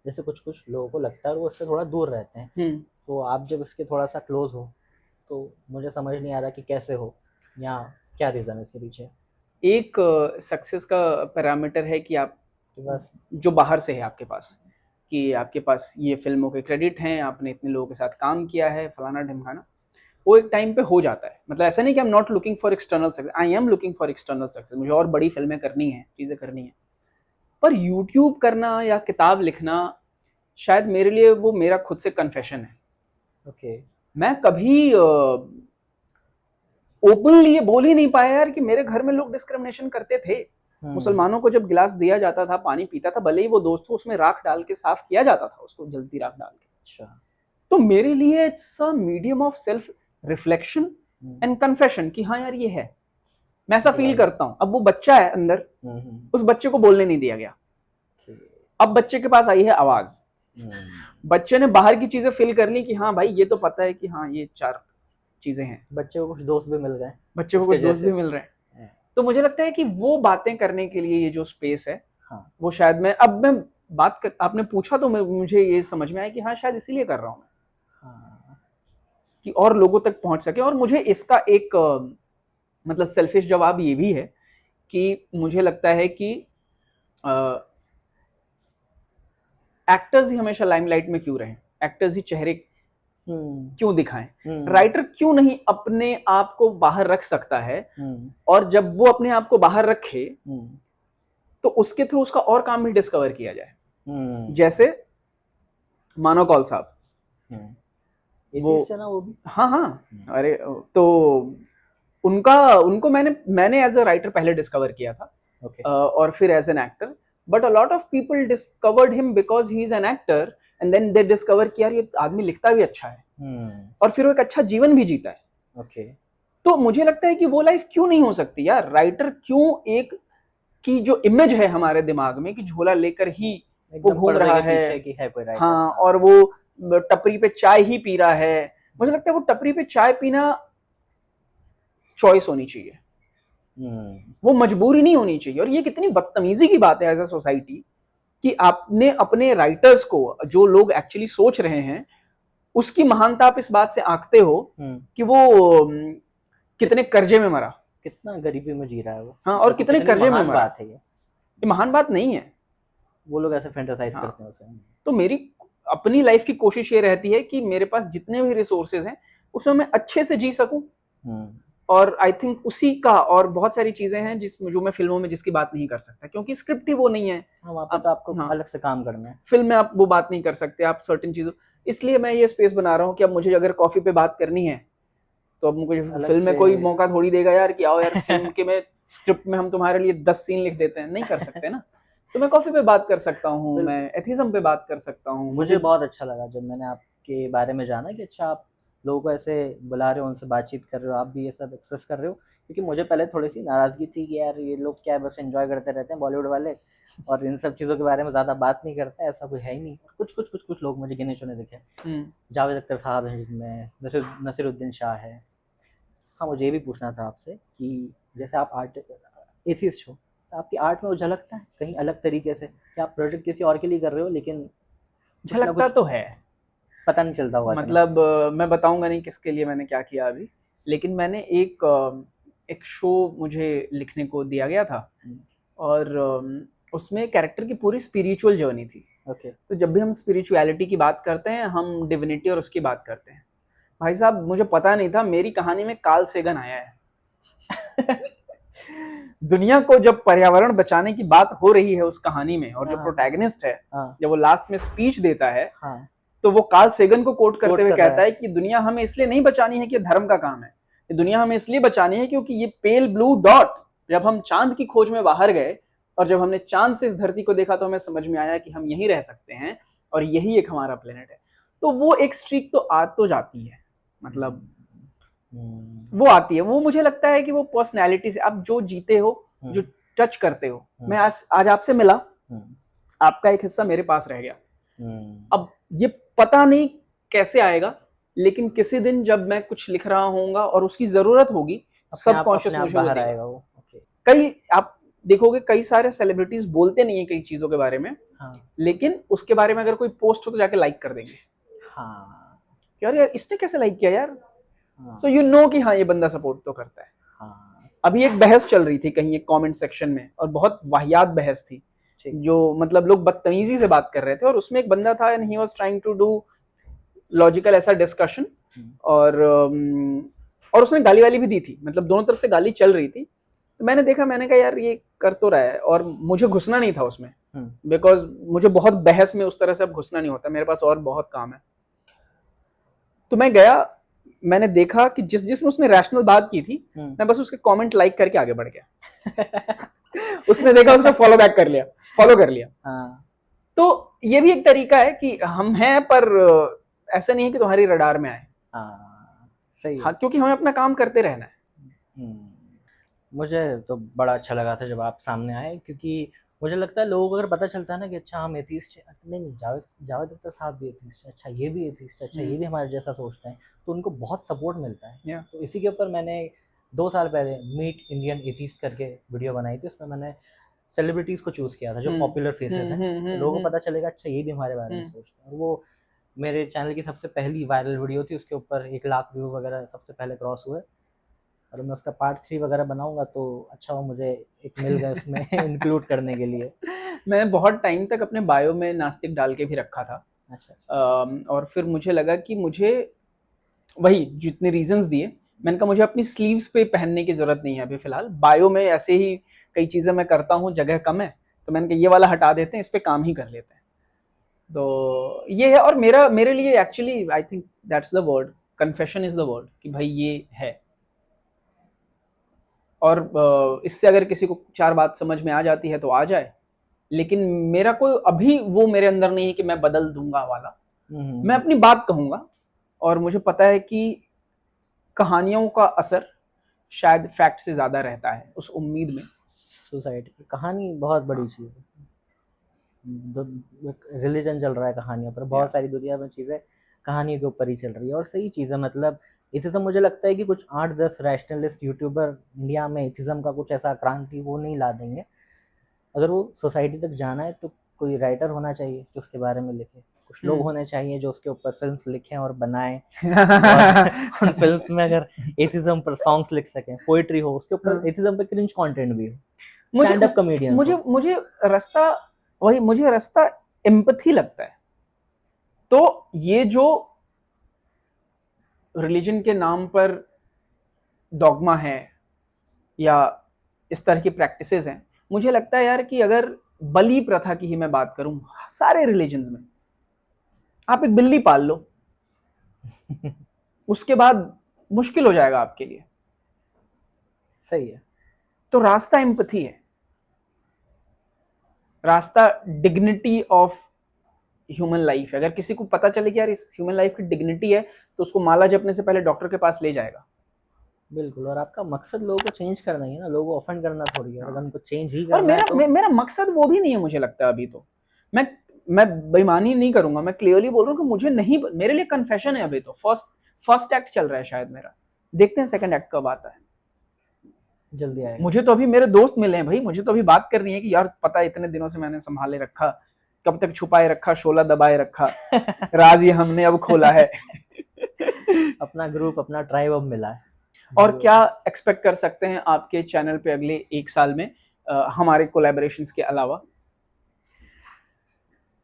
जैसे कुछ लोगों को लगता है और वो इससे थोड़ा दूर रहते हैं। तो आप जब इसके थोड़ा सा क्लोज हो, तो मुझे समझ नहीं आ रहा कि कैसे हो, या क्या रीज़न है इसके पीछे। एक सक्सेस का पैरामीटर है कि आप बस जो बाहर से है आपके पास, कि आपके पास ये फिल्मों के क्रेडिट हैं, आपने इतने लोगों के साथ काम किया है, फलाना ढिमकाना, वो एक टाइम पे हो जाता है। मतलब ऐसा नहीं कि I am not looking for external success, I am looking for external success, मुझे और बड़ी फिल्में करनी है, चीज़ें करनी है। पर यूट्यूब करना या किताब लिखना शायद मेरे लिए वो मेरा खुद से कन्फेशन है। ओके। मैं कभी ओपनली ये बोल ही नहीं पाया यार कि मेरे घर में लोग डिस्क्रिमिनेशन करते थे। मुसलमानों को जब गिलास दिया जाता था, पानी पीता था, भले ही वो दोस्त हो, उसमें राख डाल के साफ किया जाता था उसको, जलती राख डाल के। अच्छा। तो मेरे लिए it's a medium of self reflection and confession कि हाँ यार ये है, मैं ऐसा फील करता हूँ। अब वो बच्चा है अंदर, उस बच्चे को बोलने नहीं दिया गया, अब बच्चे के पास आई है आवाज, बच्चे ने बाहर की चीजें फील कर ली कि हाँ भाई ये तो पता है कि हाँ ये 4 चीजें हैं। बच्चे को कुछ दोस्त भी मिल गए, बच्चे को कुछ दोस्त भी मिल रहे हैं। तो मुझे लगता है कि वो बातें करने के लिए ये जो स्पेस है, हाँ, वो शायद मैं आपने पूछा तो मुझे ये समझ में आया कि हाँ शायद इसीलिए कर रहा हूँ मैं, हाँ, कि और लोगों तक पहुंच सके। और मुझे इसका एक मतलब सेल्फिश जवाब ये भी है कि मुझे लगता है कि एक्टर्स ही हमेशा लाइमलाइट में क्यों रहें, एक्टर्स ही चेहरे क्यों दिखाएं, राइटर क्यों नहीं अपने आप को बाहर रख सकता है, और जब वो अपने आप को बाहर रखे तो उसके थ्रू उसका और काम भी डिस्कवर किया जाए। जैसे मानो कौल साहब, वो भी हाँ, अरे तो उनको मैंने एज अ राइटर पहले डिस्कवर किया था, और फिर as an actor. But a lot of people discovered him because he is an actor, and then they discover कि यार ये आदमी लिखता भी अच्छा है, और फिर वो एक अच्छा जीवन भी जीता है। ओके। तो मुझे लगता है कि वो लाइफ क्यों नहीं हो सकती यार। राइटर क्यों, एक की जो इमेज है हमारे दिमाग में कि झोला लेकर ही वो घूम रहा है, कि है कोई राइटर, हाँ, और वो टपरी पे चाय ही पी रहा है। मुझे लगता है वो टपरी पे चाय पीना चॉइस होनी चाहिए, वो मजबूरी नहीं होनी चाहिए। और ये कितनी बदतमीजी की बात है एज अ सोसाइटी कि आपने अपने राइटर्स को, जो लोग एक्चुअली सोच रहे हैं, उसकी महानता आप इस बात से आंकते हो कि वो कितने कर्जे में मरा, कितना गरीबी में जी रहा है वो, हाँ, और कितने कर्जे में मरा। बात है ये महान बात नहीं है, वो लोग ऐसे फैंटेसाइज करते हैं उसे। तो मेरी अपनी लाइफ की कोशिश ये रहती है कि मेरे पास जितने भी रिसोर्सेज हैं उसमें मैं अच्छे से जी सकूं, और आई थिंक उसी का, और बहुत सारी चीजें हैं जो मैं फिल्मों में जिसकी बात नहीं कर सकता क्योंकि स्क्रिप्ट ही वो नहीं है। वहाँ पे तो आपको हाँ, अलग से काम करना है। फिल्म में आप वो बात नहीं कर सकते, आप सर्टेन चीजों, इसलिए मैं ये स्पेस बना रहा हूँ कि अब मुझे अगर कॉफी पे बात करनी है तो अब मुझे अलग फिल्म में से- कोई मौका थोड़ी देगा यार कि आओ यार फिल्म के में स्क्रिप्ट में हम तुम्हारे लिए 10 सीन लिख देते हैं, नहीं कर सकते ना। तो मैं कॉफी पे बात कर सकता हूँ, बिल्कुल। मैं एथिज्म पे बात कर सकता हूँ। मुझे बहुत अच्छा लगा जब मैंने आपके बारे में जाना कि अच्छा आप लोगों को ऐसे बुला रहे हो, उनसे बातचीत कर रहे हो, आप भी ये सब एक्सप्रेस कर रहे हो, क्योंकि मुझे पहले थोड़ी सी नाराज़गी थी कि यार ये लोग क्या बस एंजॉय करते रहते हैं बॉलीवुड वाले, और इन सब चीज़ों के बारे में ज़्यादा बात नहीं करते, ऐसा कोई है ही नहीं। कुछ लोग मुझे गिने चुने दिखे, जावेद अख्तर साहब हैं जिनमें, नसीरुद्दीन शाह है। हाँ, मुझे ये भी पूछना था आपसे कि जैसे आप आर्ट एथिस्ट हो, तो आपकी आर्ट में वो झलकता है कहीं अलग तरीके से, कि आप प्रोजेक्ट किसी और के लिए कर रहे हो लेकिन कुछ ना झलकता कुछ तो है, पता नहीं चलता हुआ। मतलब मैं बताऊंगा नहीं किसके लिए मैंने क्या किया अभी, लेकिन मैंने एक शो मुझे लिखने को दिया गया था, और उसमें कैरेक्टर की पूरी स्पिरिचुअल जर्नी थी। ओके। तो जब भी हम स्पिरिचुअलिटी की बात करते हैं, हम डिविनिटी और उसकी बात करते हैं। भाई साहब, मुझे पता नहीं था मेरी कहानी में कार्ल सेगन आया है। दुनिया को जब पर्यावरण बचाने की बात हो रही है उस कहानी में, और जो हाँ। प्रोटैगनिस्ट है हाँ जब वो लास्ट में स्पीच देता है, हाँ तो वो कार्ल सेगन को कोट करते हुए कर रहा कहता है कि दुनिया हमें इसलिए नहीं बचानी है कि ये धर्म का काम है, ये दुनिया हमें इसलिए बचानी है क्योंकि ये पेल ब्लू डॉट, जब हम चांद की खोज में बाहर गए और जब हमने चांद से इस धरती को देखा तो हमें समझ में आया कि हम यहीं रह सकते हैं और यही एक हमारा प्लेनेट है। तो वो एक स्ट्रीक तो आ तो जाती है, मतलब वो आती है। वो मुझे लगता है कि वो पर्सनैलिटी से आप जो जीते हो, जो टच करते हो, मैं आज आपसे मिला, आपका एक हिस्सा मेरे पास रह गया। अब ये पता नहीं कैसे आएगा, लेकिन किसी दिन जब मैं कुछ लिख रहा होऊंगा और उसकी जरूरत होगी, सब कॉन्शियस मुझे बाहर आएगा वो। कई आप देखोगे कई सारे सेलिब्रिटीज बोलते नहीं है कई चीजों के बारे में, लेकिन उसके बारे में अगर कोई पोस्ट हो तो जाके लाइक कर देंगे। हाँ कि यार इसने कैसे लाइक किया यार, सो यू नो कि हाँ ये बंदा सपोर्ट तो करता है। अभी एक बहस चल रही थी कहीं एक कमेंट सेक्शन में, और बहुत वाहियात बहस थी, जो मतलब लोग बदतमीजी से बात कर रहे थे, और उसमें एक बंदा था and he was trying to do logical ऐसा डिस्कशन, और उसने गाली वाली भी दी थी, मतलब दोनों तरफ से गाली चल रही थी। तो मैंने देखा, मैंने कहा यार ये कर तो रहा है, और मुझे घुसना नहीं था उसमें, बिकॉज मुझे बहुत बहस में उस तरह से अब घुसना नहीं होता, मेरे पास और बहुत काम है। तो मैं गया, मैंने देखा कि जिसमें उसने रैशनल बात की थी, मैं बस उसके कमेंट लाइक करके आगे बढ़ गया। उसने देखा, उसने फॉलो कर लिया। तो ये भी एक तरीका है कि हम हैं, पर ऐसा नहीं है कि तुम्हारी रडार में आए। सही है। हाँ, क्योंकि हमें अपना काम करते रहना है। मुझे तो बड़ा अच्छा लगा था जब आप सामने आए, क्योंकि मुझे लगता है लोगों को अगर पता चलता है ना कि अच्छा हम एथिस्ट हैं, नहीं जावेद अख्तर साहब भी एथिस्ट है, अच्छा ये भी एथिस्ट है, अच्छा ये भी हमारे जैसा सोचते हैं, तो उनको बहुत सपोर्ट मिलता है। तो इसी के ऊपर मैंने 2 साल पहले मीट इंडियन एथिस्ट करके वीडियो बनाई थी, उसमें मैंने सेलिब्रिटीज़ को चूज़ किया था जो पॉपुलर फेसेस हैं, लोगों को पता चलेगा अच्छा ये भी हमारे बारे में सोचते हैं। और वो मेरे चैनल की सबसे पहली वायरल वीडियो थी, उसके ऊपर 1 लाख व्यू वगैरह सबसे पहले क्रॉस हुए, और मैं उसका पार्ट 3 वगैरह बनाऊंगा तो अच्छा वो मुझे एक मिल गया उसमें इंक्लूड करने के लिए। मैंने बहुत टाइम तक अपने बायो में नास्तिक डाल के भी रखा था। अच्छा। और फिर मुझे लगा कि मुझे वही जितने रीजंस दिए, मैंने कहा मुझे अपनी स्लीव्स पे पहनने की जरूरत नहीं है अभी फिलहाल, बायो में ऐसे ही कई चीजें मैं करता हूँ, जगह कम है, तो मैंने कहा ये वाला हटा देते हैं, इस पे काम ही कर लेते हैं। तो ये है, और मेरे लिए actually I think that's the word, confession is the word, कि भाई ये है। और इससे अगर किसी को 4 बात समझ में आ जाती है तो आ जाए, लेकिन मेरा कोई अभी वो मेरे अंदर नहीं है कि मैं बदल दूंगा वाला। मैं अपनी बात कहूंगा, और मुझे पता है कि कहानियों का असर शायद फैक्ट से ज्यादा रहता है, उस उम्मीद में। सोसाइटी की कहानी बहुत बड़ी चीज़ है, रिलीजन चल रहा है कहानियों पर, बहुत सारी दुनिया में चीज़ें कहानी के ऊपर ही चल रही है, और सही चीज़ है। मतलब एथिज्म, मुझे लगता है कि कुछ 8-10 रैशनलिस्ट यूट्यूबर इंडिया में एथिज्म का कुछ ऐसा क्रांति वो नहीं ला देंगे। अगर वो सोसाइटी तक जाना है तो कोई राइटर होना चाहिए जो उसके बारे में लिखे, कुछ लोग होने चाहिए जो उसके ऊपर फिल्म्स लिखें और बनाएं, और उन फिल्म्स में अगर एथिज्म पर सॉन्ग्स लिख सकें, पोइट्री हो, उसके ऊपर एथिज्म पे क्रिंज कंटेंट भी हो, स्टैंड अप कॉमेडियन। मुझे रास्ता एम्पैथी लगता है, तो ये जो रिलीजन के नाम पर डॉगमा है या इस तरह की प्रैक्टिसेस हैं, मुझे लगता है यार कि अगर बलि प्रथा की ही मैं बात करूं, सारे रिलीजन्स में आप एक बिल्ली पाल लो, उसके बाद मुश्किल हो जाएगा आपके लिए। सही है। तो रास्ता एम्पैथी है, रास्ता डिग्निटी ऑफ ह्यूमन लाइफ है। अगर किसी को पता चले कि यार इस ह्यूमन लाइफ की डिग्निटी है, तो उसको माला जपने से पहले डॉक्टर के पास ले जाएगा। बिल्कुल, और आपका मकसद लोगों को चेंज करना ही है ना, लोगों को ऑफेंड करना थोड़ी है। अगर उनको चेंज ही और करना है तो मेरा मकसद वो भी नहीं है, मुझे लगता है अभी तो मैं बेईमानी नहीं करूंगा, मैं क्लियरली बोल रहा हूँ कि मुझे नहीं, मेरे लिए कन्फेशन है अभी तो। फर्स्ट एक्ट चल रहा है शायद मेरा, देखते हैं सेकंड एक्ट कब आता है। जल्दी आएगा। मुझे तो अभी मेरे दोस्त मिले हैं भाई, मुझे तो अभी बात करनी है कि यार पता है इतने दिनों से मैंने संभाले रखा, कब तक छुपाए रखा, शोला दबाए रखा, राज ये हमने अब खोला है। अपना ग्रुप, अपना ट्राइब अब मिला है। और क्या एक्सपेक्ट कर सकते हैं आपके चैनल पे अगले 1 साल में हमारे कोलैबोरेशंस के अलावा?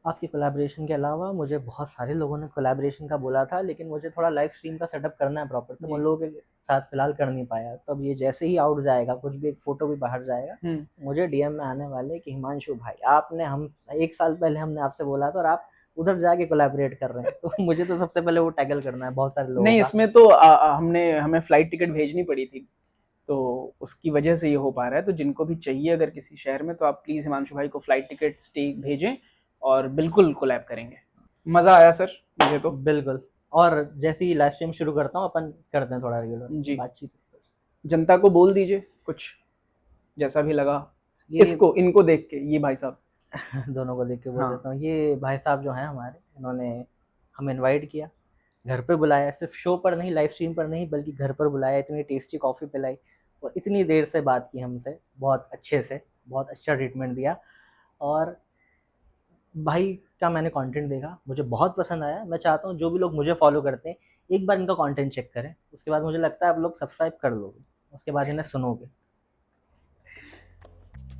आपकी कोलैबोरेशन के अलावा मुझे बहुत सारे लोगों ने कोलैबोरेशन का बोला था, लेकिन मुझे थोड़ा लाइव स्ट्रीम का सेटअप करना है प्रॉपर, तो मैं उन लोगों के साथ फिलहाल कर नहीं पाया। तो अब ये जैसे ही आउट जाएगा, कुछ भी एक फोटो भी बाहर जाएगा, मुझे डीएम में आने वाले कि हिमांशु भाई आपने, हम 1 साल पहले हमने आपसे बोला था और आप उधर जाके कोलैबोरेट कर रहे हैं। तो मुझे तो सबसे पहले वो टैकल करना है बहुत सारे लोगों नहीं, का। इसमें तो हमें फ्लाइट टिकट भेजनी पड़ी थी, तो उसकी वजह से ये हो पा रहा है। तो जिनको भी चाहिए अगर किसी शहर में, तो आप प्लीज हिमांशु भाई को फ्लाइट टिकट स्टे भेजें और बिल्कुल कोलैब करेंगे। मजा आया सर मुझे तो। बिल्कुल, और जैसे ही लाइव स्ट्रीम शुरू करता हूँ अपन करते हैं थोड़ा रेगुलर जी। बातचीत। जनता को बोल दीजिए कुछ, जैसा भी लगा इनको देख के, ये भाई साहब दोनों को देख के बोल हाँ। देता हूँ। ये भाई साहब जो हैं हमारे, इन्होंने हमें इनवाइट किया, घर पे बुलाया, सिर्फ शो पर नहीं, लाइव स्ट्रीम पर नहीं, बल्कि घर पर बुलाया, इतनी टेस्टी कॉफ़ी पिलाई और इतनी देर से बात की हमसे, बहुत अच्छे से, बहुत अच्छा ट्रीटमेंट दिया। और भाई का मैंने कंटेंट देखा, मुझे बहुत पसंद आया। मैं चाहता हूँ जो भी लोग मुझे फॉलो करते हैं, एक बार इनका कंटेंट चेक करें, उसके बाद मुझे लगता है आप लोग सब्सक्राइब कर लोगे, उसके बाद इन्हें सुनोगे।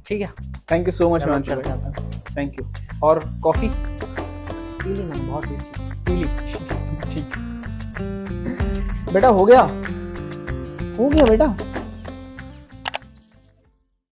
ठीक है, थैंक यू सो मच चलो हिमांशु करते भाई, हैं अपन। Thank you. और कॉफी पी ली मैंने, बहुत टेस्टी। पी ली? ठीक बेटा, हो गया बेटा।